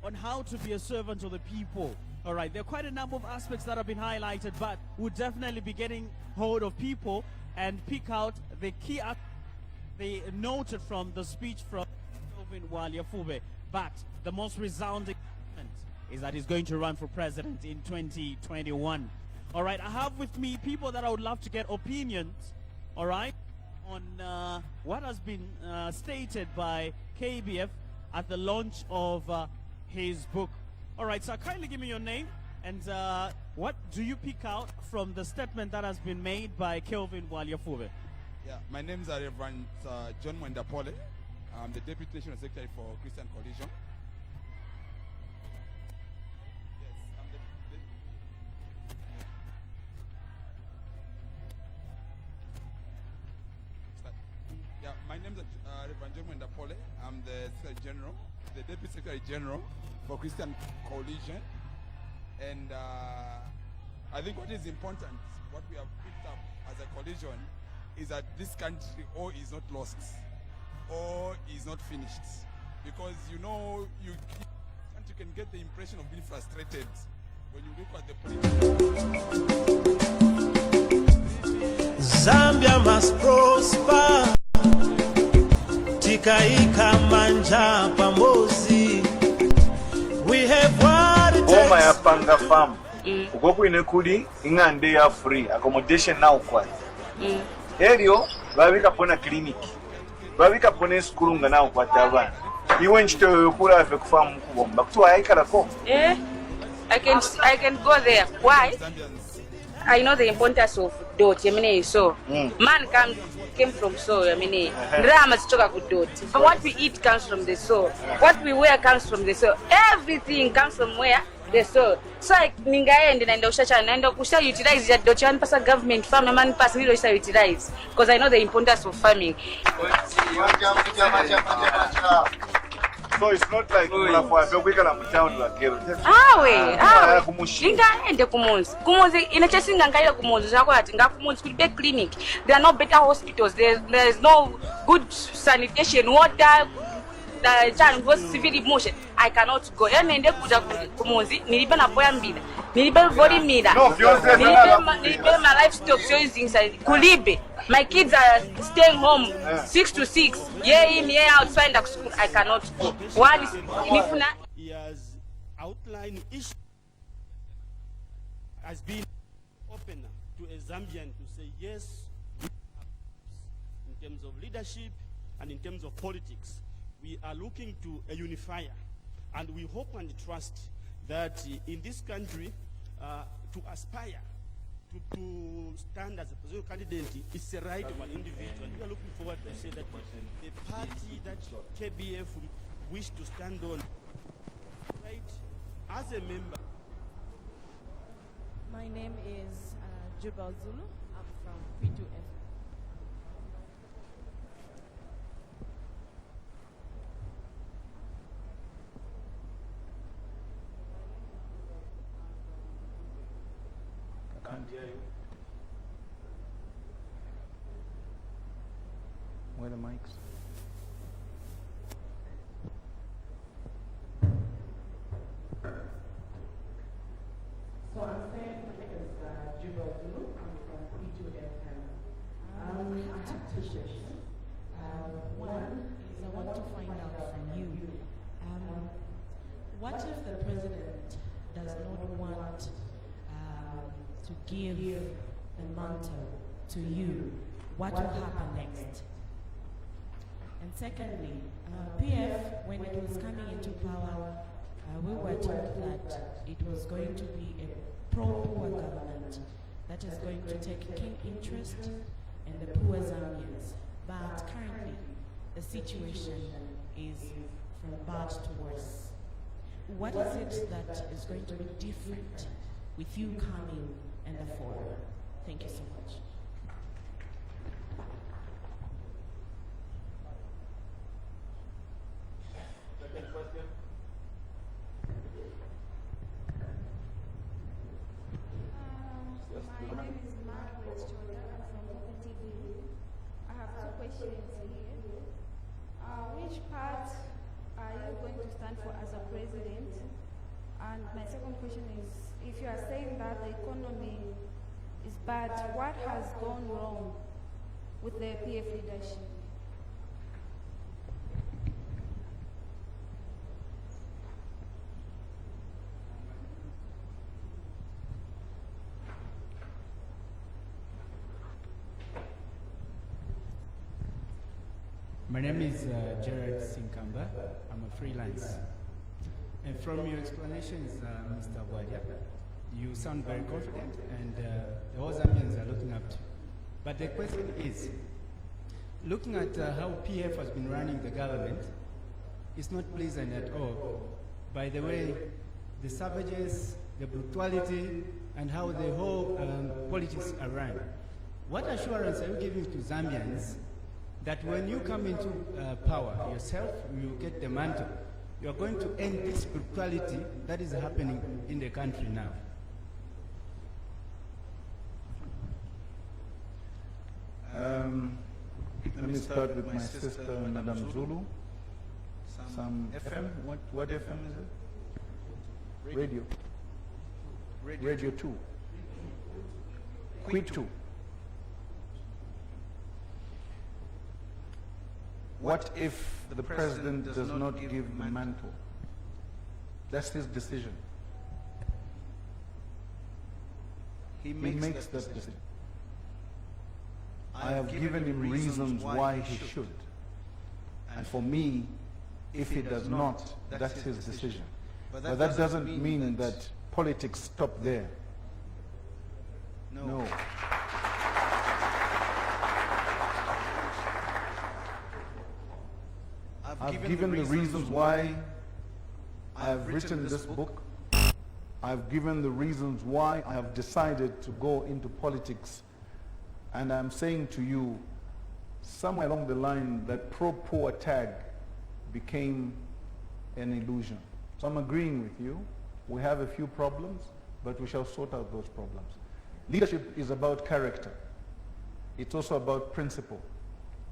on how to be a servant of the people. All right, there are quite a number of aspects that have been highlighted, but we'll definitely be getting hold of people and pick out the key aspects they noted from the speech from Kelvin Fube. But the most resounding is that he's going to run for president in 2021. All right, I have with me people that I would love to get opinions, all right, on what has been stated by KBF at the launch of his book. All right, so kindly give me your name and what do you pick out from the statement that has been made by Kelvin Fube? Yeah, my name is Reverend John Mwendapole. I'm the Deputy National Secretary for Christian Coalition. Yeah, my name is Reverend John Mwendapole. I'm the Secretary General, the Deputy Secretary General for Christian Coalition. And I think what is important, what we have picked up as a coalition, is that this country all is not lost, or is not finished. Because you know, you can get the impression of being frustrated when you look at the politics. Zambia must prosper. Tikaika manja pamozi. We have what it takes. Boma ya panga farm. Ugoku inekuli ingande ya free accommodation now kwa. Elio babika pona clinic. Babika pona school nga now kwa tabana. Iwe nchito yokula afe kufamu mkubomba. Kutuwa haikala ko. I can go there. Why? I know the importance of dot. So man came from soul. Drama is good dot. But what we eat comes from the soul. What we wear comes from the soul. Everything comes from where? The soul. So ningaende naenda ushacha naenda kusha utilize that dot. One person government farm man pass nilo usha utilize because I know the importance of farming. So it's not like unafika na mtown wa kero. Ningaende kumuzi inachesinga ngaile kumuzi zako ati ngakumuzi could be clinic. There are no better hospitals. There is no good sanitation, water. The child was civil emotion. I cannot go. Nende kuja kumuzi nilipe na boya mbida. Nilipe body mida. Nilipe my livestock so using kulibe. My kids are staying home 6 to 6. Year in, year out, find a school. I cannot go. One is he has outlined issues as being open to a Zambian to say yes in terms of leadership and in terms of politics. We are looking to a unifier, and we hope and trust that in this country to aspire to stand as a presidential candidate is a right of an individual. We are looking forward to say that the party that KBF wish to stand on, right, as a member. My name is Jubal Zulu. I'm from P2F. I can't hear you. Where are the mics? So I'm saying my name is Zambia I'm from P2FM. I have two questions. One is I want to find out from you. What if the president does not want to give the mantle to you? What will happen next? And secondly, PF, when it was coming into power, we were told that it was going to be a pro-poor government that is going to take keen interest in the poor Zambians. But currently, the situation is from bad to worse. What is it that is going to be different with you coming in the forum? Thank you so much. Second question. My name is Margaret Chonda. I'm from Open TV. I have two questions here. Which part are you going to stand for as a president? And my second question is, if you are saying that the economy is bad, what has gone wrong with the PF leadership? My name is Gerard Sinkamba. I'm a freelance. And from your explanations, Mr. Bwalya, you sound very confident, and the whole Zambians are looking up to you. But the question is, looking at how PF has been running the government, it's not pleasant at all. By the way, the savages, the brutality, and how the whole politics are run. What assurance are you giving to Zambians that when you come into power yourself, you get the mantle, you are going to end this brutality that is happening in the country now? Let me start with my sister, Madam Zulu. Some FM? What FM is it? Radio. Radio 2. Quit 2. What if the president does not give the mantle? That's his decision. He makes that decision. I have given him reasons why he should. And for me, if he does not, that's his decision. But that doesn't mean that politics stop there. No. I've given the reasons why I have written this book. I've given the reasons why I have decided to go into politics. And I'm saying to you, somewhere along the line, that pro-poor tag became an illusion. So I'm agreeing with you. We have a few problems, but we shall sort out those problems. Leadership is about character. It's also about principle.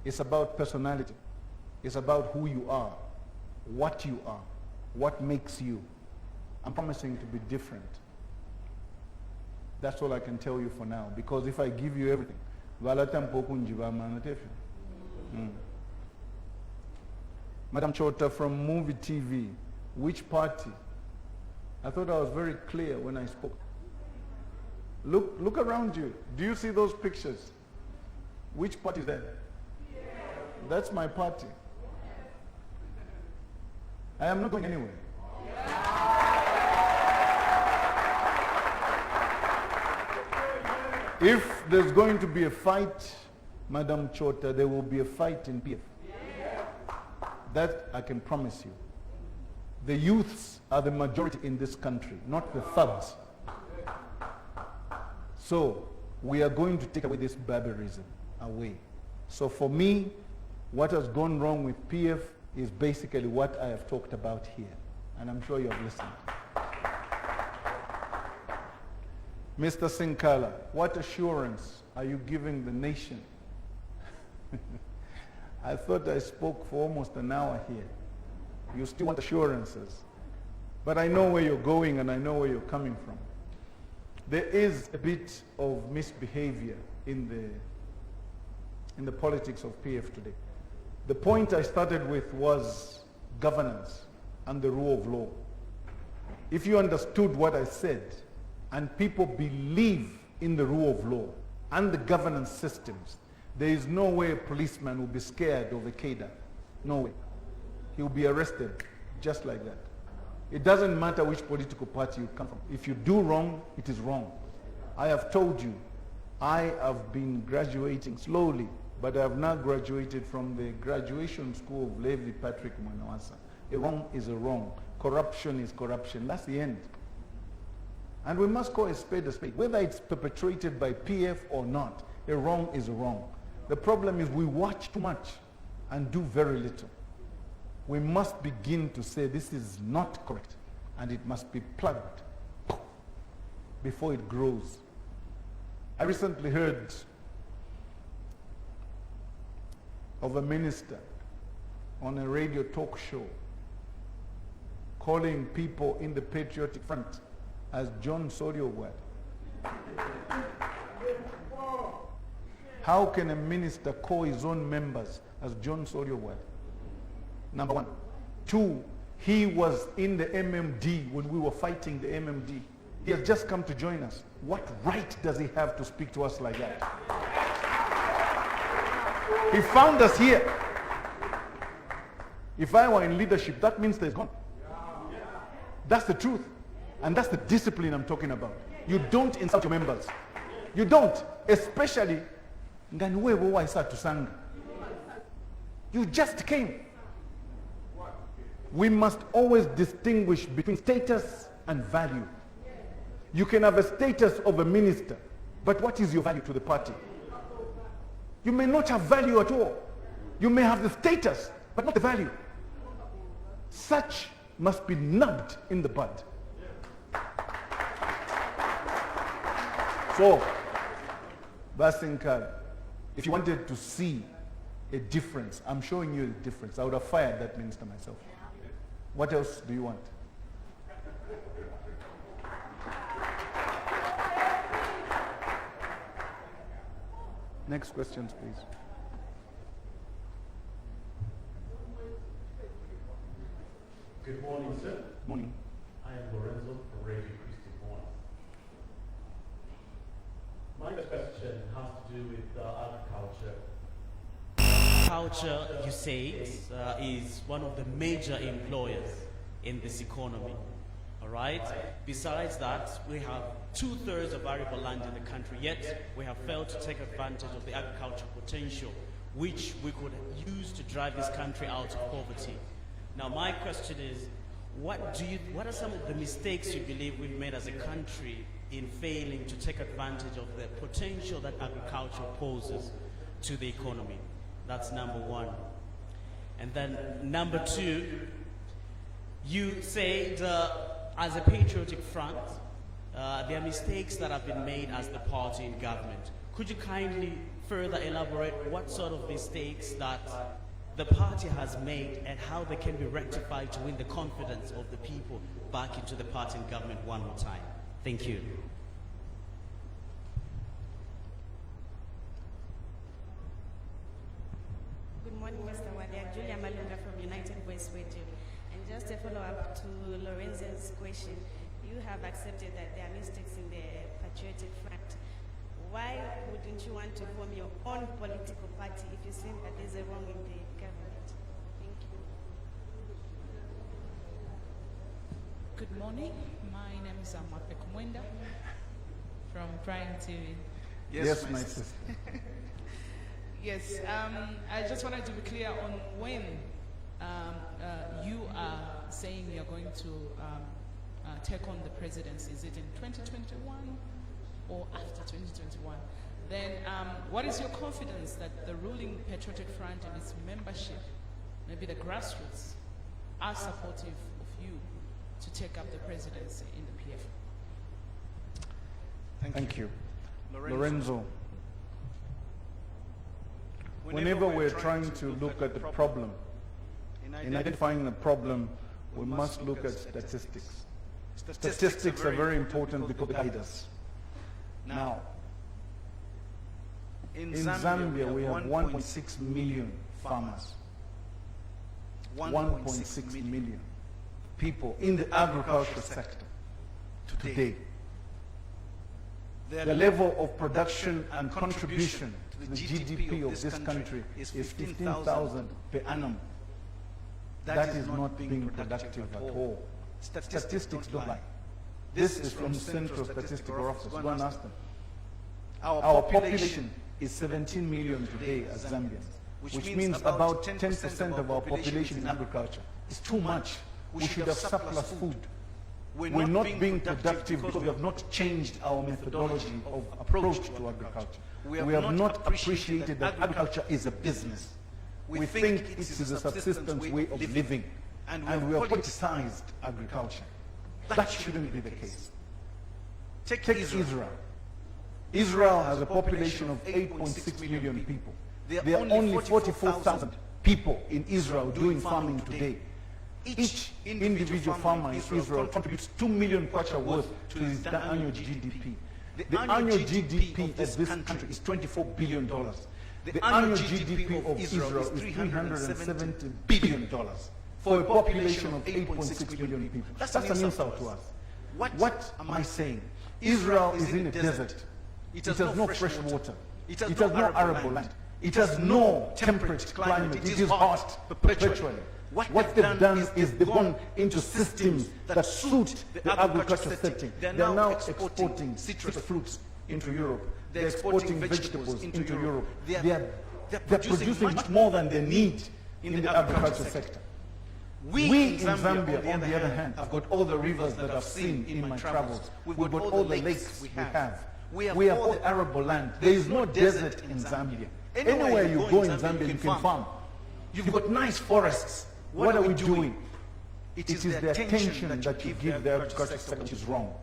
It's about personality. It's about who you are, what makes you. I'm promising to be different. That's all I can tell you for now, because if I give you everything, Madam Chota from Movie TV, which party? I thought I was very clear when I spoke. Look around you. Do you see those pictures? Which party is that? That's my party. I am not going anywhere. If there's going to be a fight, Madam Chota, there will be a fight in PF. That I can promise you. The youths are the majority in this country, not the thugs. So we are going to take away this barbarism away. So for me, what has gone wrong with PF is basically what I have talked about here. And I'm sure you have listened. Mr. Sinkala, what assurance are you giving the nation? I thought I spoke for almost an hour here. You still want assurances. But I know where you're going and I know where you're coming from. There is a bit of misbehavior in the politics of PF today. The point I started with was governance and the rule of law. If you understood what I said, and people believe in the rule of law and the governance systems, there is no way a policeman will be scared of a cadre. No way. He will be arrested just like that. It doesn't matter which political party you come from. If you do wrong, it is wrong. I have told you, I have been graduating slowly, but I have now graduated from the graduation school of Levi Patrick Mwanawasa. A wrong is a wrong. Corruption is corruption. That's the end. And we must call a spade a spade. Whether it's perpetrated by PF or not, a wrong is a wrong. The problem is we watch too much and do very little. We must begin to say this is not correct and it must be plugged before it grows. I recently heard of a minister on a radio talk show calling people in the Patriotic Front as John Soriowad. How can a minister call his own members as John Soriowad? Number one. Two, he was in the MMD when we were fighting the MMD. He has just come to join us. What right does he have to speak to us like that? He found us here. If I were in leadership, that means he's gone. That's the truth. And that's the discipline I'm talking about. You don't insult your members. You don't. Especially, you just came. We must always distinguish between status and value. You can have a status of a minister, but what is your value to the party? You may not have value at all. You may have the status, but not the value. Such must be nubbed in the bud. So, Basinkar, if you wanted to see a difference, I'm showing you a difference. I would have fired that minister myself. What else do you want? Next questions, please. Good morning, sir. Morning. I am Lorenzo from Radio Christian Morning. My question has to do with agriculture. Agriculture, you say, is one of the major employers in this economy. All right? Besides that, we have 2/3 of arable land in the country, yet we have failed to take advantage of the agricultural potential which we could use to drive this country out of poverty. Now, my question is, what are some of the mistakes you believe we've made as a country in failing to take advantage of the potential that agriculture poses to the economy? That's number one. And then number two, you said as a patriotic front, there are mistakes that have been made as the party in government. Could you kindly further elaborate what sort of mistakes that the party has made and how they can be rectified to win the confidence of the people back into the party and government one more time? Thank you. Good morning, Mr. Bwalya. Julia Malunga from United Voice Radio. And just a follow-up to Lorenzo's question, you have accepted that there are mistakes in the Patriotic Front. Why wouldn't you want to form your own political party if you think that there's a wrong in the government? Thank you. Good morning. My name is Amapek Mwenda from Prime TV. Yes, my sister. Yes, I just wanted to be clear on when you are saying you're going to take on the presidency. Is it in 2021 or after 2021? Then what is your confidence that the ruling Patriotic Front and its membership, maybe the grassroots, are supportive of you to take up the presidency in the PF? Thank you. Lorenzo. Whenever we're trying to look at the problem, in identifying the problem, we must look at statistics. Statistics are very important because they guide us. Now, in Zambia, we have 1.6 million farmers. 1.6 million people in the agricultural sector today. The level of production and contribution to the GDP of this country is 15,000 per annum. That is not being productive at all. Statistics don't lie. This is from the Central Statistical Office. Go and ask them. Our population is 17 million today as Zambians, which means about 10% of our population in agriculture. It's too much. We should have surplus food. We're not being productive because we have not changed our methodology of approach to agriculture. We have not appreciated that agriculture is a business. We think it is a subsistence way of living, and we have politicized agriculture. That shouldn't be the case. Take Israel. Israel has a population of 8.6 million people. There are only 44,000 people in Israel doing farming today. Each individual farmer in Israel contributes 2 million kwacha worth to his annual GDP. The annual GDP of this country is $24 billion. The annual GDP of Israel is $370 billion for a population of 8.6 million people. That's an insult to us. What am I saying? Israel is in a desert. It has no fresh water. It has no arable land. It has no temperate climate. It is hot perpetually. What they've done is they've gone into systems that suit the agricultural setting. They're now exporting citrus fruits into Europe. They're exporting vegetables into Europe. They're producing much more than they need in the agricultural sector. We in Zambia, on the other hand, have got all the rivers that I've seen in my travels. We've got all the lakes we have. We have all the arable land. There is no desert in Zambia. Anywhere you go in Zambia, you can farm. You've got nice forests. What are we doing? It is the attention that you give the agriculture sector which is wrong.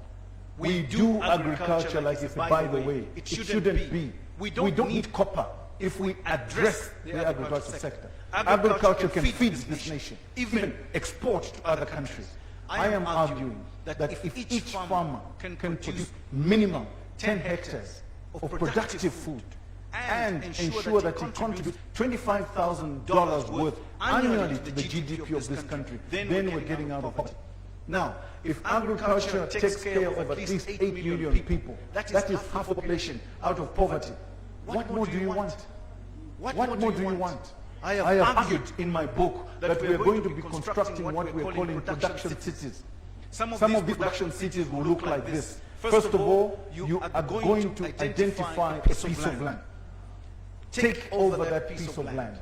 We do agriculture like it's by the way. It shouldn't be. We don't need copper if we address the agriculture sector. Agriculture can feed this nation, even export to other countries. I am arguing that if each farmer can produce minimum 10 hectares of productive food and ensure that he contributes $25,000 worth annually to the GDP of this country, then we're getting out of poverty. Now, if agriculture takes care of at least 8 million people, that is half the population out of poverty. What more do you want? What more do you want? I have argued in my book that we are going to be constructing what we are calling production cities. Some of these production cities will look like this. First of all, you are going to identify a piece of land. Take over that piece of land.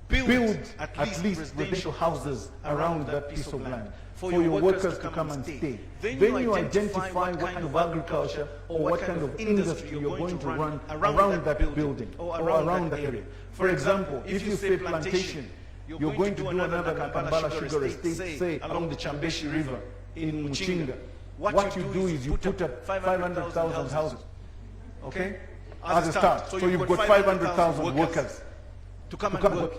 Build at least residential houses around that piece of land for your workers to come and stay. Then you identify what kind of agriculture or what kind of industry you're going to run around that building or around that area. For example, if you say plantation, you're going to do another Kampala sugar estate, say along the Chambeshi River in Muchinga. What you do is you put up 500,000 houses, okay, as a start. So you've got 500,000 workers to come and work.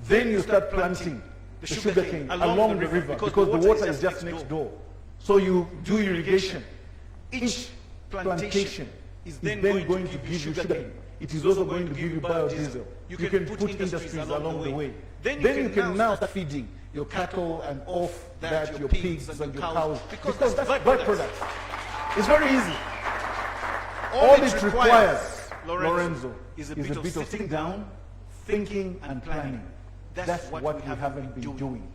Then you start planting the sugarcane along the river because the water is just next door. So you do irrigation. Each plantation is then going to give you sugarcane. It is also going to give you biodiesel. You can put industries along the way. Then you can now start feeding your cattle and off that your pigs and your cows because that's byproduct. It's very easy. All it requires, Lorenzo, is a bit of sitting down, thinking and planning. That's what we haven't been doing.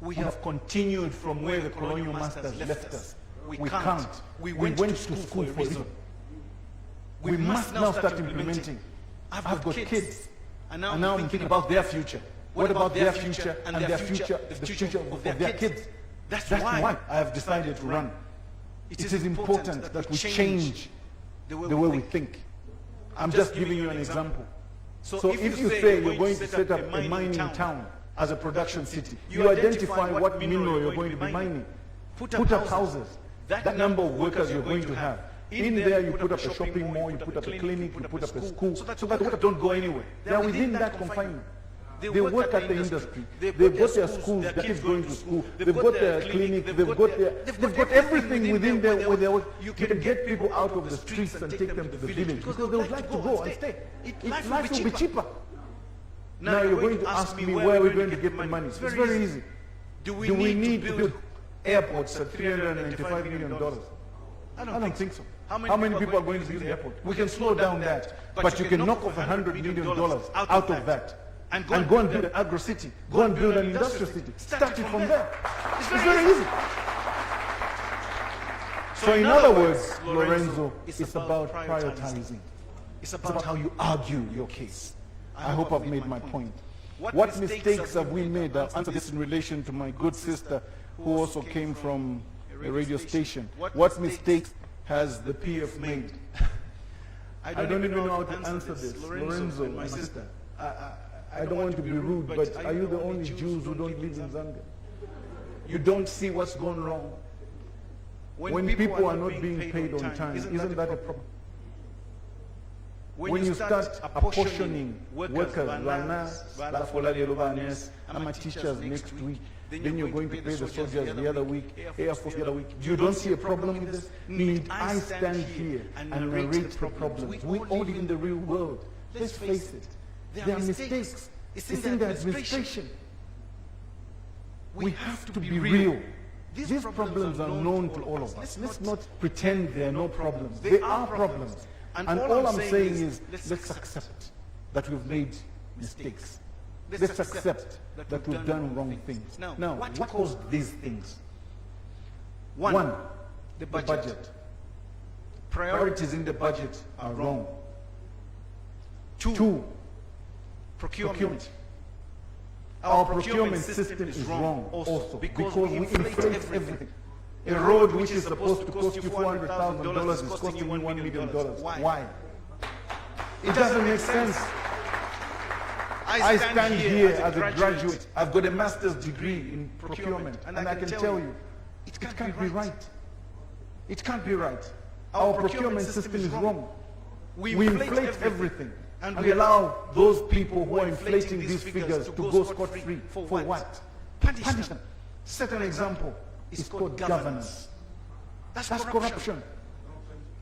We have continued from where the colonial masters left us. We can't. We went to school for a reason. We must now start implementing. I've got kids, and now I'm thinking about their future. What about their future and their future, the future of their kids? That's why I have decided to run. It is important that we change the way we think. I'm just giving you an example. So if you say you're going to set up a mining town as a production city, you identify what mineral you're going to be mining. Put up houses. That number of workers you're going to have. In there you put up a shopping mall, you put up a clinic, you put up a school, so that water don't go anywhere. They are within that confinement. They work at the industry. They've got their schools, their kids going to school. They've got their clinic. They've got everything within there where they work. You can get people out of the streets and take them to the village because they would like to go and stay. Life will be cheaper. Now you're going to ask me where we're going to get the money. It's very easy. Do we need to build airports at $395 million? I don't think so. How many people are going to use the airport? We can slow down that, but you can knock off $100 million out of that. And go and build an agro city. Go and build an industrial city. Start it from there. It's very easy. So in other words, Lorenzo, it's about prioritizing. It's about how you argue your case. I hope I've made my point. What mistakes have we made? I'll answer this in relation to my good sister who also came from a radio station. What mistakes has the PF made? I don't even know how to answer this. Lorenzo, my sister. I don't want to be rude, but are you the only Jews who don't live in Zambia? You don't see what's gone wrong. When people are not being paid on time, isn't that a problem? When you start apportioning workers, teachers next week, then you're going to pay the soldiers the other week, Air Force the other week. You don't see a problem with this? Need I stand here and narrate the problems? We all live in the real world. Let's face it. There are mistakes. It's in the administration. We have to be real. These problems are known to all of us. Let's not pretend there are no problems. There are problems. And all I'm saying is, let's accept that we've made mistakes. Let's accept that we've done wrong things. Now, what caused these things? One, the budget. Priorities in the budget are wrong. Two, procurement. Our procurement system is wrong also because we inflate everything. A road which is supposed to cost you $400,000 is costing you $1 million. Why? It doesn't make sense. I stand here as a graduate. I've got a master's degree in procurement, and I can tell you, it can't be right. It can't be right. Our procurement system is wrong. We inflate everything. And we allow those people who are inflating these figures to go scot-free. For what? Punish them. Set an example. It's called governance. That's corruption.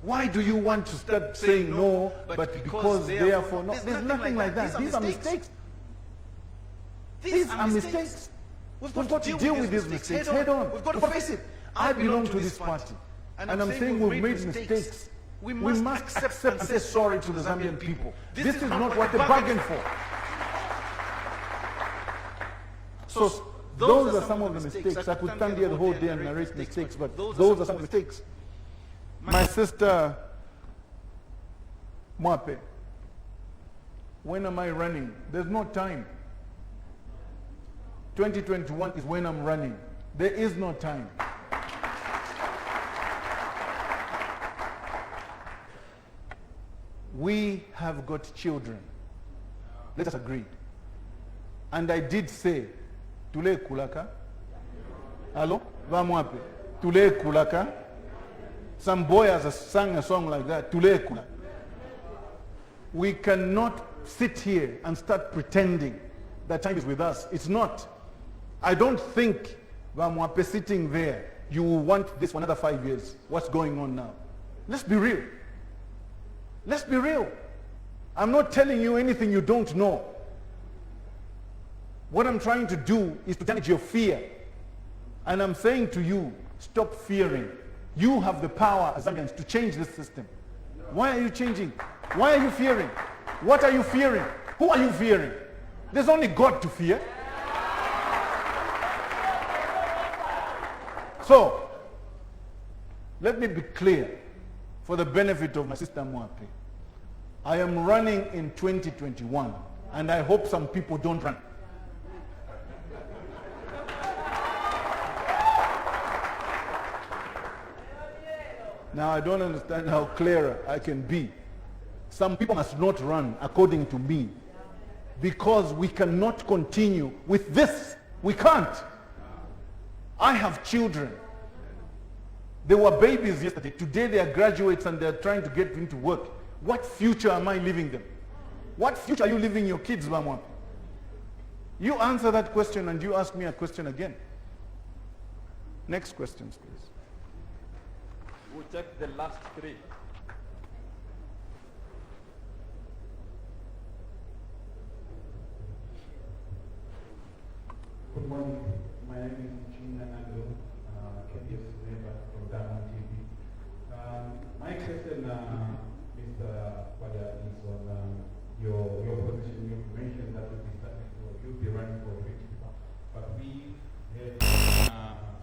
Why do you want to start saying no, but because therefore no? There's nothing like that. These are mistakes. These are mistakes. We've got to deal with these mistakes head on. We've got to face it. I belong to this party. And I'm saying we've made mistakes. We must accept and say sorry to the Zambian people. This is not what they bargained for. So those are some of the mistakes. I could stand here the whole day and narrate mistakes, but those are some mistakes. My sister, Mwape, when am I running? There's no time. 2021 is when I'm running. There is no time. We have got children. Let us agree. And I did say, Tule kulaka. Hello? Vamwape. Tule kulaka. Some boy has sang a song like that. Tule kulaka. We cannot sit here and start pretending that time is with us. It's not. I don't think Vamwape sitting there, you will want this for another 5 years. What's going on now? Let's be real. Let's be real. I'm not telling you anything you don't know. What I'm trying to do is to damage your fear. And I'm saying to you, stop fearing. You have the power as Zambians to change this system. Why are you changing? Why are you fearing? What are you fearing? Who are you fearing? There's only God to fear. So, let me be clear for the benefit of my sister Mwape. I am running in 2021, and I hope some people don't run. Now, I don't understand how clearer I can be. Some people must not run, according to me, because we cannot continue with this. We can't. I have children. They were babies yesterday. Today they are graduates and they're trying to get into work. What future am I leaving them? What future are you leaving your kids, Bamwa? You answer that question and you ask me a question again. Next questions, please. We'll take the last three. Good morning. My name is Gina Nando, KBF member from Zambia TV. My question, Mr. Bwalya, is on your position. You mentioned that you'll be running for principal, but we had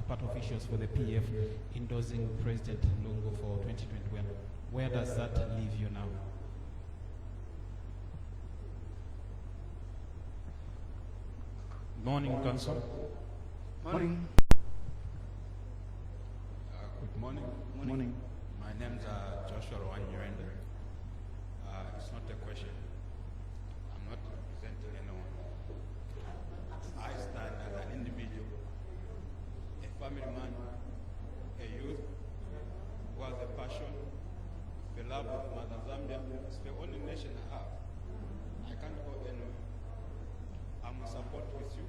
part officials for the PF endorsing President Lungu for 2021. Where does that leave you now? Morning, Council. Morning. Good morning. Morning. My name's Joshua Wanyurender. It's not a question. I'm not representing anyone. I stand as an individual, a family man, a youth who has a passion, the love of Mother Zambia. It's the only nation I have. I can't go anywhere. I'm in support with you,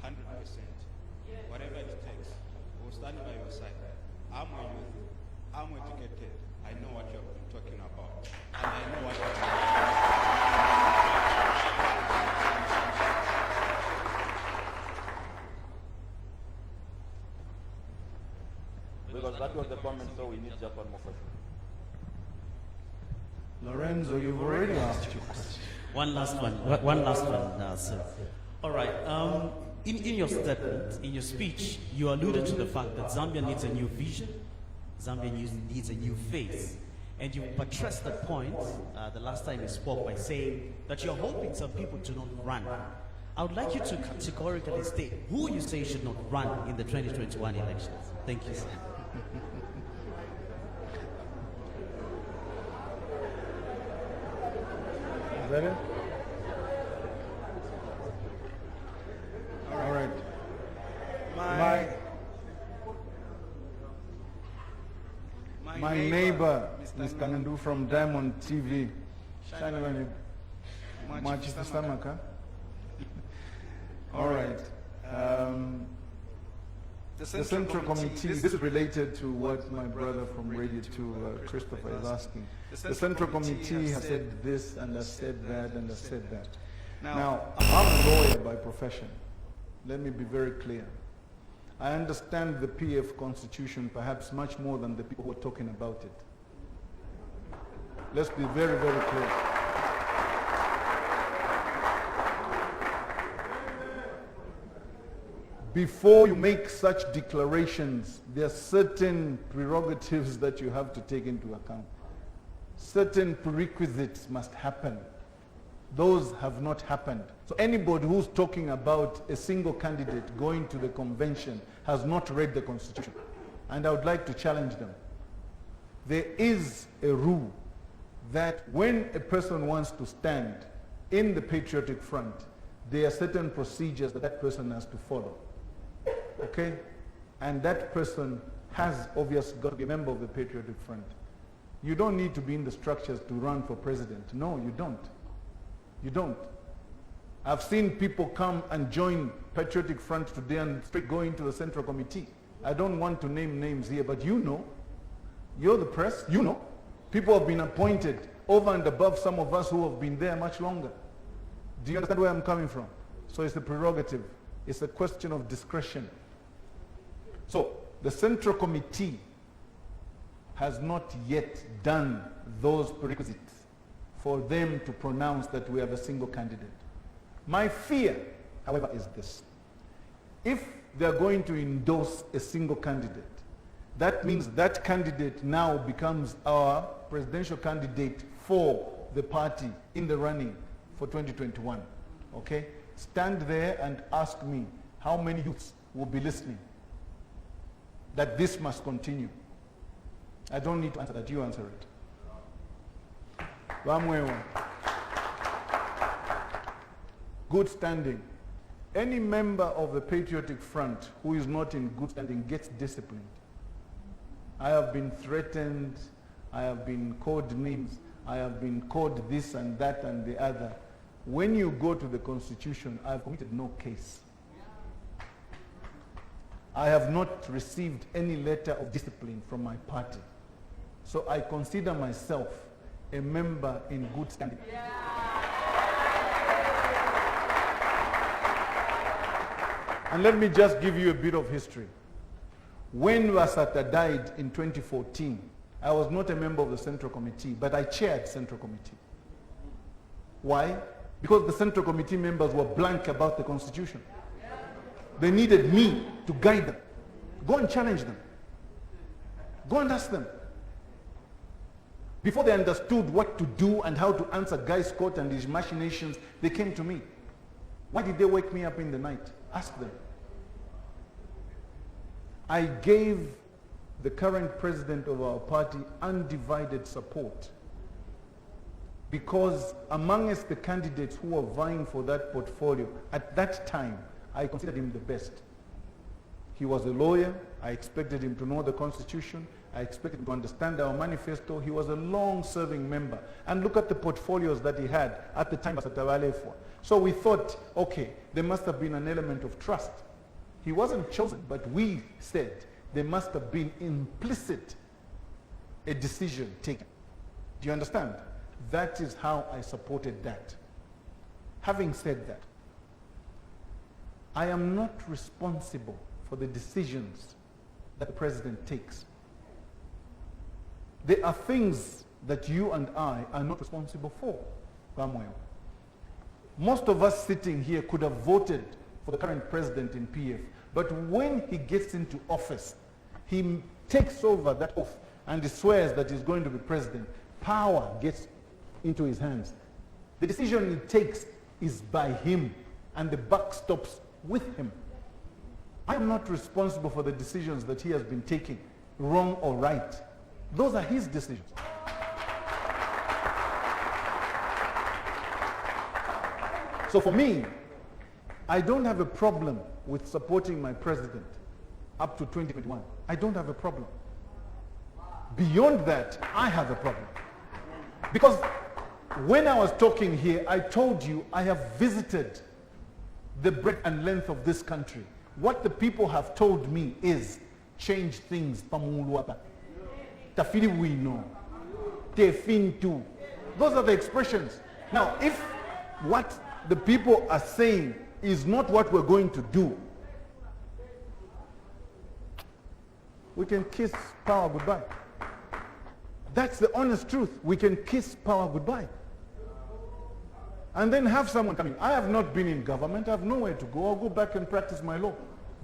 100%. Whatever it takes, we'll stand by your side. I'm a youth, I'm educated, I know what you're talking about, and I know what you're doing. Because that was the comment, so we need just one more question. Lorenzo, you've already asked your question. One last one, sir. All right. In your statement, in your speech, you alluded to the fact that Zambia needs a new vision, Zambia needs a new face, and you buttressed that point the last time you spoke by saying that you're hoping some people to not run. I would like you to categorically state who you say should not run in the 2021 elections. Thank you, sir. Better? All right. My neighbor, Mr. Nandu from Diamond TV. All right. The Central Committee, this is related to what my brother from Radio 2, Christopher, is asking. The Central Committee has said this and has said that and has said that. Now, I'm a lawyer by profession. Let me be very clear. I understand the PF Constitution perhaps much more than the people who are talking about it. Let's be very, very clear. Before you make such declarations, there are certain prerogatives that you have to take into account. Certain prerequisites must happen. Those have not happened. So anybody who's talking about a single candidate going to the convention has not read the Constitution. And I would like to challenge them. There is a rule that when a person wants to stand in the Patriotic Front, there are certain procedures that that person has to follow. Okay? And that person has obviously got to be a member of the Patriotic Front. You don't need to be in the structures to run for president. No, you don't. You don't. I've seen people come and join Patriotic Front today and straight go into the Central Committee. I don't want to name names here, but you know. You're the press, you know. People have been appointed over and above some of us who have been there much longer. Do you understand where I'm coming from? So it's a prerogative. It's a question of discretion. So the Central Committee has not yet done those prerequisites for them to pronounce that we have a single candidate. My fear, however, is this. If they're going to endorse a single candidate, that means that candidate now becomes our presidential candidate for the party in the running for 2021. Okay? Stand there and ask me how many youths will be listening that this must continue. I don't need to answer that, you answer it. Good standing. Any member of the Patriotic Front who is not in good standing gets disciplined. I have been threatened, I have been called names, I have been called this and that and the other. When you go to the Constitution, I have committed no case. I have not received any letter of discipline from my party. So I consider myself a member in good standing. And let me just give you a bit of history. When Wasata died in 2014, I was not a member of the Central Committee, but I chaired Central Committee. Why? Because the Central Committee members were blank about the Constitution. They needed me to guide them. Go and challenge them. Go and ask them. Before they understood what to do and how to answer Guy Scott and his machinations, they came to me. Why did they wake me up in the night? Ask them. I gave the current president of our party undivided support because amongst the candidates who were vying for that portfolio, at that time, I considered him the best. He was a lawyer. I expected him to know the Constitution. I expected him to understand our manifesto. He was a long-serving member. And look at the portfolios that he had at the time. So we thought, okay, there must have been an element of trust. He wasn't chosen, but we said there must have been implicit a decision taken. Do you understand? That is how I supported that. Having said that, I am not responsible for the decisions that the president takes. There are things that you and I are not responsible for. Most of us sitting here could have voted for the current president in PF, but when he gets into office, he takes over that oath and he swears that he's going to be president. Power gets into his hands. The decision he takes is by him, and the buck stops with him. I am not responsible for the decisions that he has been taking, wrong or right. Those are his decisions. So for me, I don't have a problem with supporting my president up to 2021. I don't have a problem. Beyond that, I have a problem. Because when I was talking here, I told you I have visited the breadth and length of this country. What the people have told me is change things. Tafiri we know. Tefintu. Those are the expressions. Now, if what the people are saying is not what we're going to do, we can kiss power goodbye. That's the honest truth. We can kiss power goodbye. And then have someone coming. I have not been in government. I have nowhere to go. I'll go back and practice my law.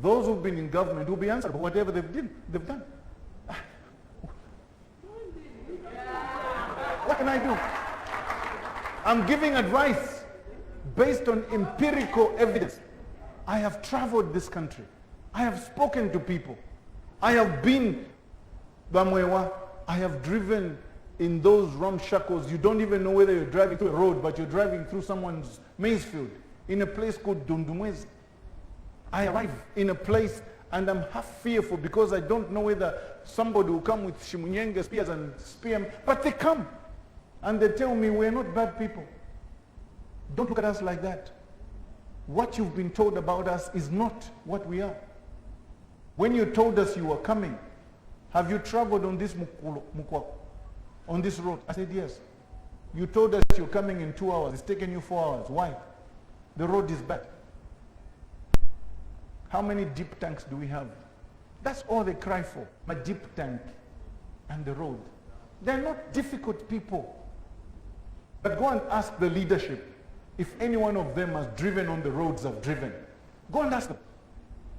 Those who've been in government will be answerable for whatever they've done. What can I do? I'm giving advice based on empirical evidence. I have traveled this country. I have spoken to people. I have been Bamwewa. I have driven in those ramshackles. You don't even know whether you're driving through a road, but you're driving through someone's maize field in a place called Dundumwezi. I arrive in a place and I'm half fearful because I don't know whether somebody will come with Shimunyenge spears and spear me, but they come and they tell me we're not bad people. Don't look at us like that. What you've been told about us is not what we are. When you told us you were coming, have you traveled on this on this road? I said yes. You told us you're coming in 2 hours. It's taken you 4 hours. Why? The road is bad. How many deep tanks do we have? That's all they cry for. My deep tank and the road. They're not difficult people. But go and ask the leadership if any one of them has driven on the roads I've driven. Go and ask them.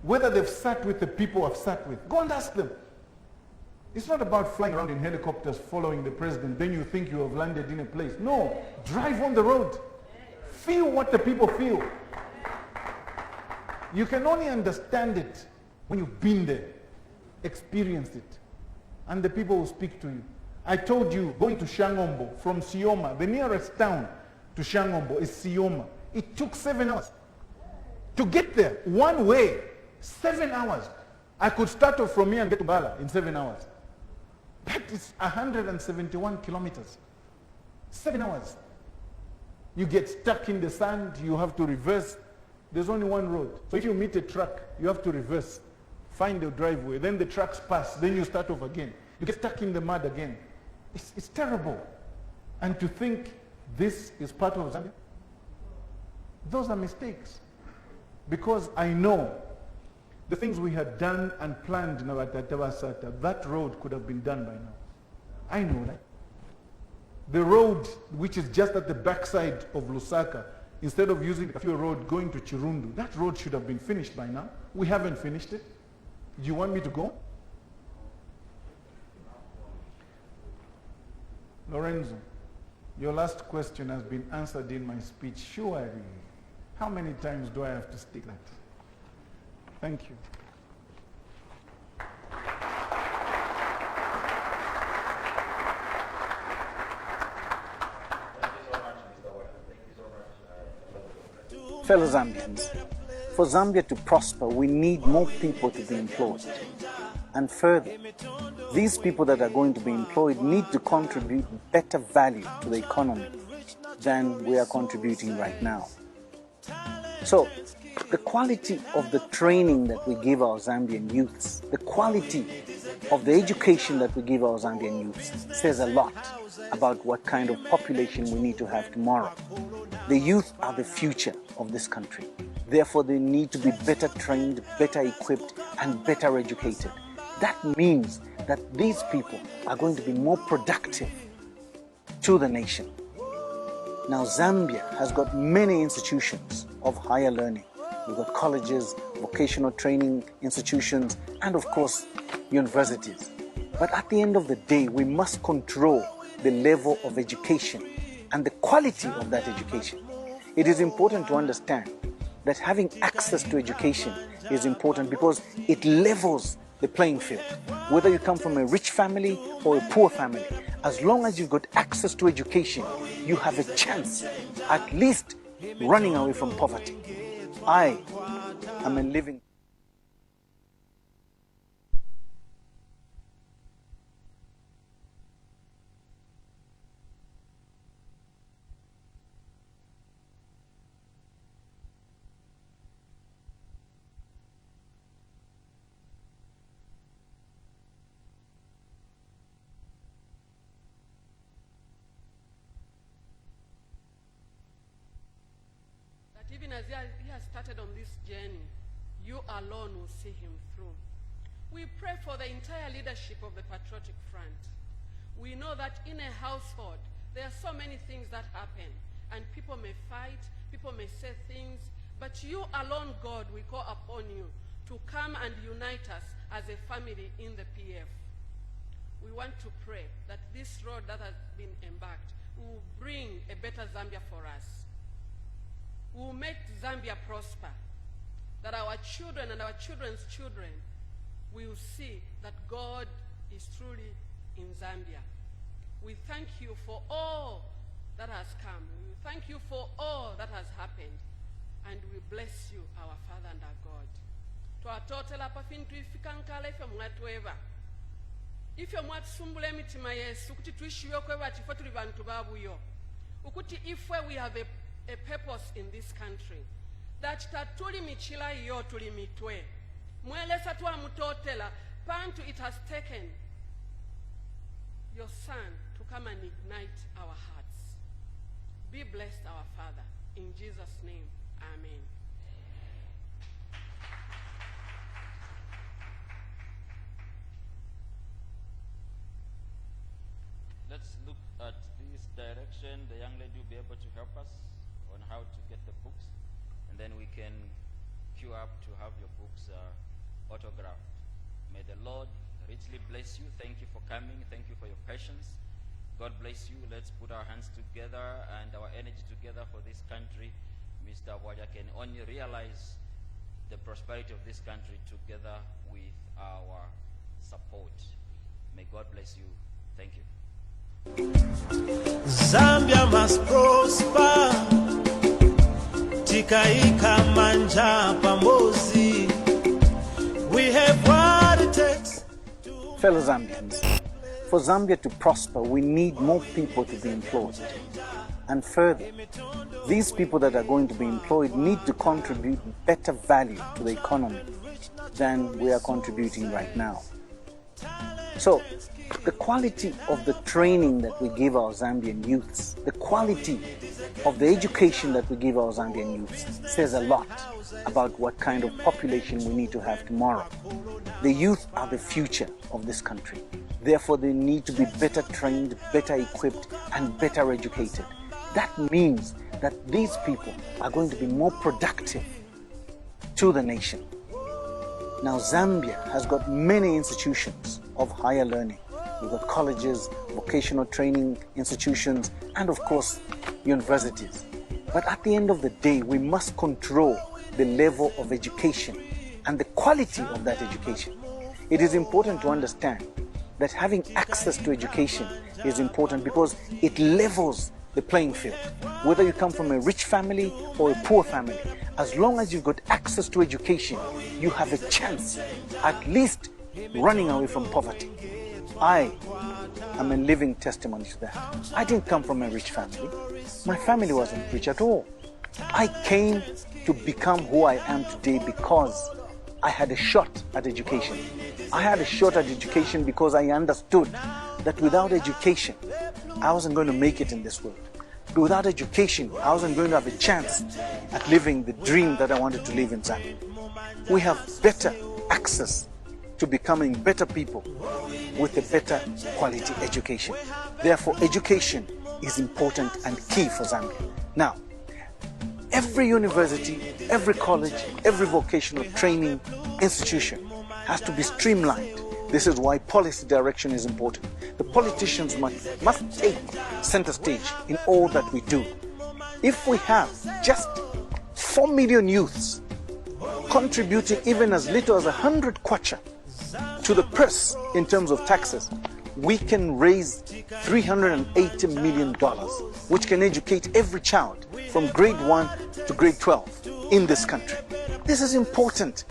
Whether they've sat with the people I've sat with. Go and ask them. It's not about flying around in helicopters following the president. Then you think you have landed in a place. No. Drive on the road. Feel what the people feel. You can only understand it when you've been there, experienced it, and the people will speak to you. I told you, going to Shangombo from Sioma, the nearest town to Shangombo is Sioma. It took 7 hours to get there, one way, 7 hours. I could start off from here and get to Bala in 7 hours. That is 171 kilometers. 7 hours. You get stuck in the sand, you have to reverse. There's only one road. So if you meet a truck, you have to reverse, find the driveway, then the trucks pass, then you start over again. You get stuck in the mud again. It's terrible. And to think this is part of Zambia, those are mistakes. Because I know the things we had done and planned in our Tatawasata, that road could have been done by now. I know that. The road, which is just at the backside of Lusaka, instead of using the Kafio road going to Chirundu, that road should have been finished by now. We haven't finished it. Do you want me to go? Lorenzo, your last question has been answered in my speech. Surely. How many times do I have to state that? Thank you. Fellow Zambians, for Zambia to prosper, we need more people to be employed. And further, these people that are going to be employed need to contribute better value to the economy than we are contributing right now. So, the quality of the training that we give our Zambian youths, the quality of the education that we give our Zambian youths says a lot about what kind of population we need to have tomorrow. The youth are the future of this country. Therefore, they need to be better trained, better equipped, and better educated. That means that these people are going to be more productive to the nation. Now, Zambia has got many institutions of higher learning. We've got colleges, vocational training institutions, and of course, universities. But at the end of the day, we must control the level of education and the quality of that education. It is important to understand that having access to education is important because it levels the playing field. Whether you come from a rich family or a poor family, as long as you've got access to education, you have a chance at least running away from poverty. I am a living... Even as he has started on this journey, you alone will see him through. We pray for the entire leadership of the Patriotic Front. We know that in a household, there are so many things that happen, and people may fight, people may say things, but you alone, God, we call upon you to come and unite us as a family in the PF. We want to pray that this road that has been embarked will bring a better Zambia for us. Will make Zambia prosper, that our children and our children's children will see that God is truly in Zambia. We thank you for all that has come. We thank you for all that has happened. And we bless you, our Father and our God. Twatotela pafintu ifikankala ife mwatweva. Ife mwatsumbula emitima Yesu kuti tuishiwe kweva tifo tuli bantu babuyo. Ukuti ifwe we have a purpose in this country, that tatuli michila iyo tuli mitwe mwelesa tuwa mutotela pantu it has taken your son to come and ignite our hearts. Be blessed, our Father, in Jesus' name, amen. Let's look at this direction. The young lady will be able to help us on how to get the books, and then we can queue up to have your books autographed. May the Lord richly bless you. Thank you for coming. Thank you for your patience. God bless you. Let's put our hands together and our energy together for this country. Mr. Bwalya can only realize the prosperity of this country together with our support. May God bless you. Thank you. Zambia must prosper. Tikaika manja pamozi. We have what it takes. Fellow Zambians, For Zambia to prosper, we need more people to be employed. And further, these people that are going to be employed need to contribute better value to the economy than we are contributing right now. So, the quality of the training that we give our Zambian youths, the quality of the education that we give our Zambian youths says a lot about what kind of population we need to have tomorrow. The youth are the future of this country. Therefore, they need to be better trained, better equipped, and better educated. That means that these people are going to be more productive to the nation. Now, Zambia has got many institutions of higher learning. We've got colleges, vocational training institutions, and of course, universities. But at the end of the day, we must control the level of education and the quality of that education. It is important to understand that having access to education is important because it levels the playing field. Whether you come from a rich family or a poor family, as long as you've got access to education, you have a chance at least running away from poverty. I am a living testimony to that. I didn't come from a rich family. My family wasn't rich at all. I came to become who I am today because I had a shot at education. I had a shot at education because I understood that without education, I wasn't going to make it in this world. Without education, I wasn't going to have a chance at living the dream that I wanted to live in Zambia. We have better access to becoming better people with a better quality education. Therefore, education is important and key for Zambia. Now, every university, every college, every vocational training institution has to be streamlined. This is why policy direction is important. The politicians must take center stage in all that we do. If we have just 4 million youths contributing even as little as 100 kwacha to the purse in terms of taxes, we can raise $380 million, which can educate every child from grade 1 to grade 12 in this country. This is important.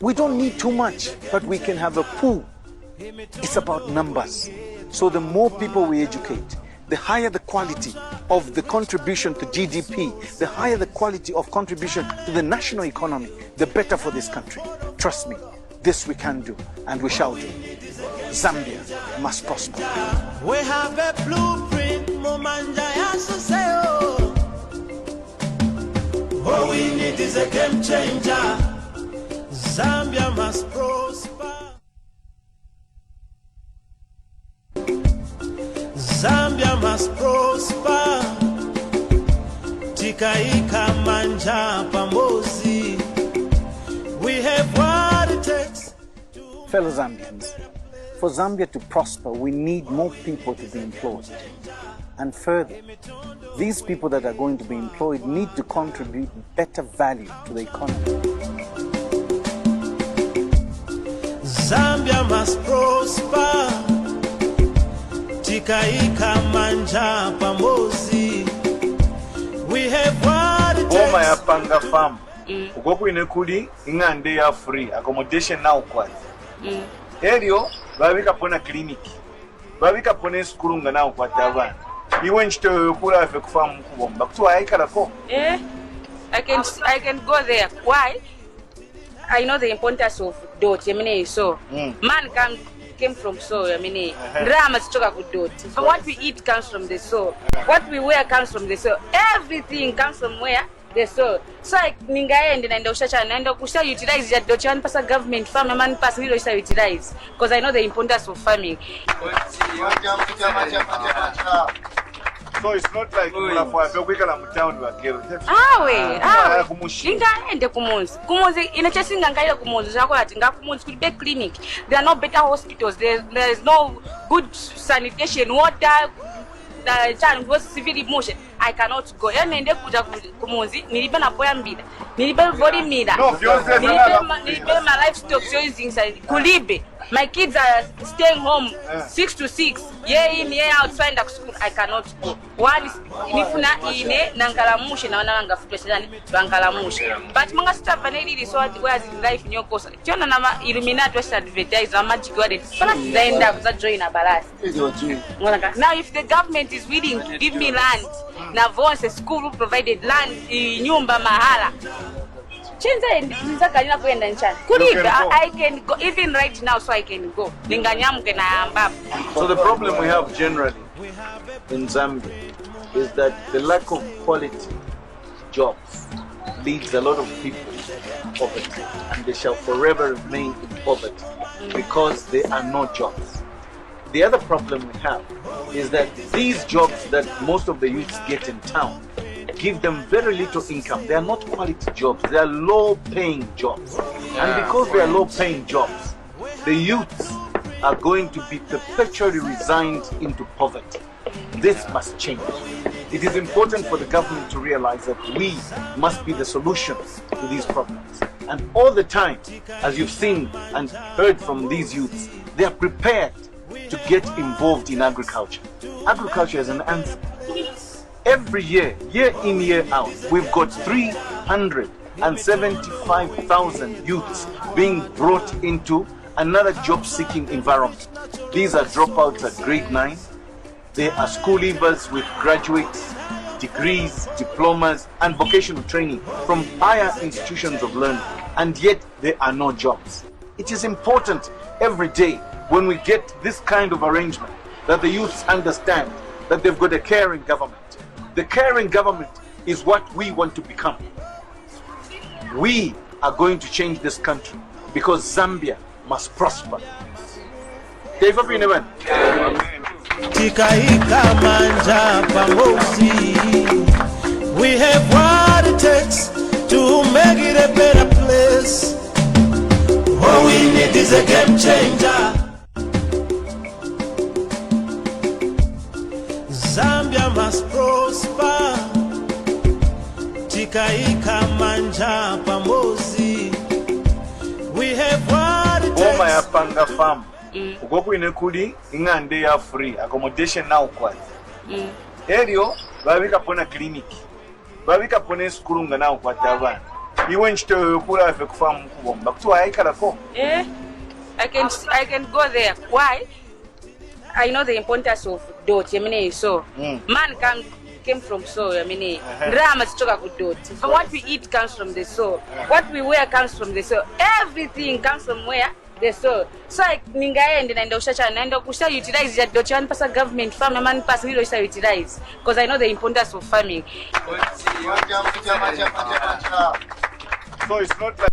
We don't need too much, but we can have a pool. It's about numbers. So the more people we educate, the higher the quality of the contribution to GDP, the higher the quality of contribution to the national economy, the better for this country. Trust me, this we can do, and we shall do. Zambia must prosper. We have a blueprint, Momanja Yasoseo. All we need is a game changer. Zambia must prosper. Zambia must prosper. Tikaika manja pamozi. We have what it takes. Fellow Zambians, for Zambia to prosper, we need more people to be employed. And further, these people that are going to be employed need to contribute better value to the economy. Zambia must prosper. Tikaika manja pamozi. We have what it takes. Boma ya panga farm. Ugoku inekuli ingande ya free accommodation now kwa. Elio babika pona clinic. Babika pona school nga now kwa tabana. Iwe nchito yokula afe kufamu kubomba. Kutu ayikala ko. I can go there. Why? I know the importance of dot. So man came from soil. Drama is good dot. So what we eat comes from the soil. What we wear comes from the soil. Everything comes from where? The soil. So I ningaende na ndoshacha na kusha utilize that dot. One person government farm man pass nilo sha utilize because I know the importance of farming. So it's not like mulafuakwikala mtown wa Kero. Ingaende kumunzi. Kumunzi inachesinga ngaila kumunzi zako ati ngakumunzi kuli be clinic. There are no better hospitals. There is no good sanitation, water. The child was civil emotion. I cannot go. Nende kuja kumunzi nilipe na poya nilipe voli mbida. Nilipe my livestock so using kulibe. My kids are staying home 6 to 6. Year in, year out, trying to school. I cannot go. One is nifuna ine nankalamushe na wananga futwesani bankalamushe. But mga staff vanedi is what was in life in your course. Tiona nama Illuminati was advertised na magic word. Fana zaenda kuza join a balance. Now if the government is willing to give me land, na vonse school provided land, nyumba mahala. I can go even right now, so I can go. So the problem we have generally in Zambia is that the lack of quality jobs leads a lot of people to poverty, and they shall forever remain in poverty because there are no jobs. The other problem we have is that these jobs that most of the youths get in town give them very little income. They are not quality jobs. They are low-paying jobs. And because they are low-paying jobs, the youths are going to be perpetually resigned into poverty. This must change. It is important for the government to realize that we must be the solution to these problems. And all the time, as you've seen and heard from these youths, they are prepared to get involved in agriculture. Agriculture is an answer. Every year, year in, year out, we've got 375,000 youths being brought into another job-seeking environment. These are dropouts at grade 9. They are school leavers with graduates, degrees, diplomas, and vocational training from higher institutions of learning, and yet there are no jobs. It is important every day when we get this kind of arrangement that the youths understand that they've got a caring government. The caring government is what we want to become. We are going to change this country because Zambia must prosper. We have what it takes to make it a better place. What we need is a game changer. Zambia must prosper. Tikaika manja pamozi. We have what it takes. Ya panga farm. Ugoku inekuli ingande ya free accommodation now kwazi. Elio babika pona clinic. Babika pona school nga now kwata abana. Iwe nchito yokula afe kufamu kubomba. Kutuwa haikala ko. I can go there. Why? I know the importance of dot. So man came from soul. Drama stoka ku dot. What we eat comes from the soul. What we wear comes from the soul. Everything comes from where? The soul. So ningaende naenda ushacha naenda kusha utilize that dot and pass government farm man pass nilo utilize because I know the importance of farming. So it's not like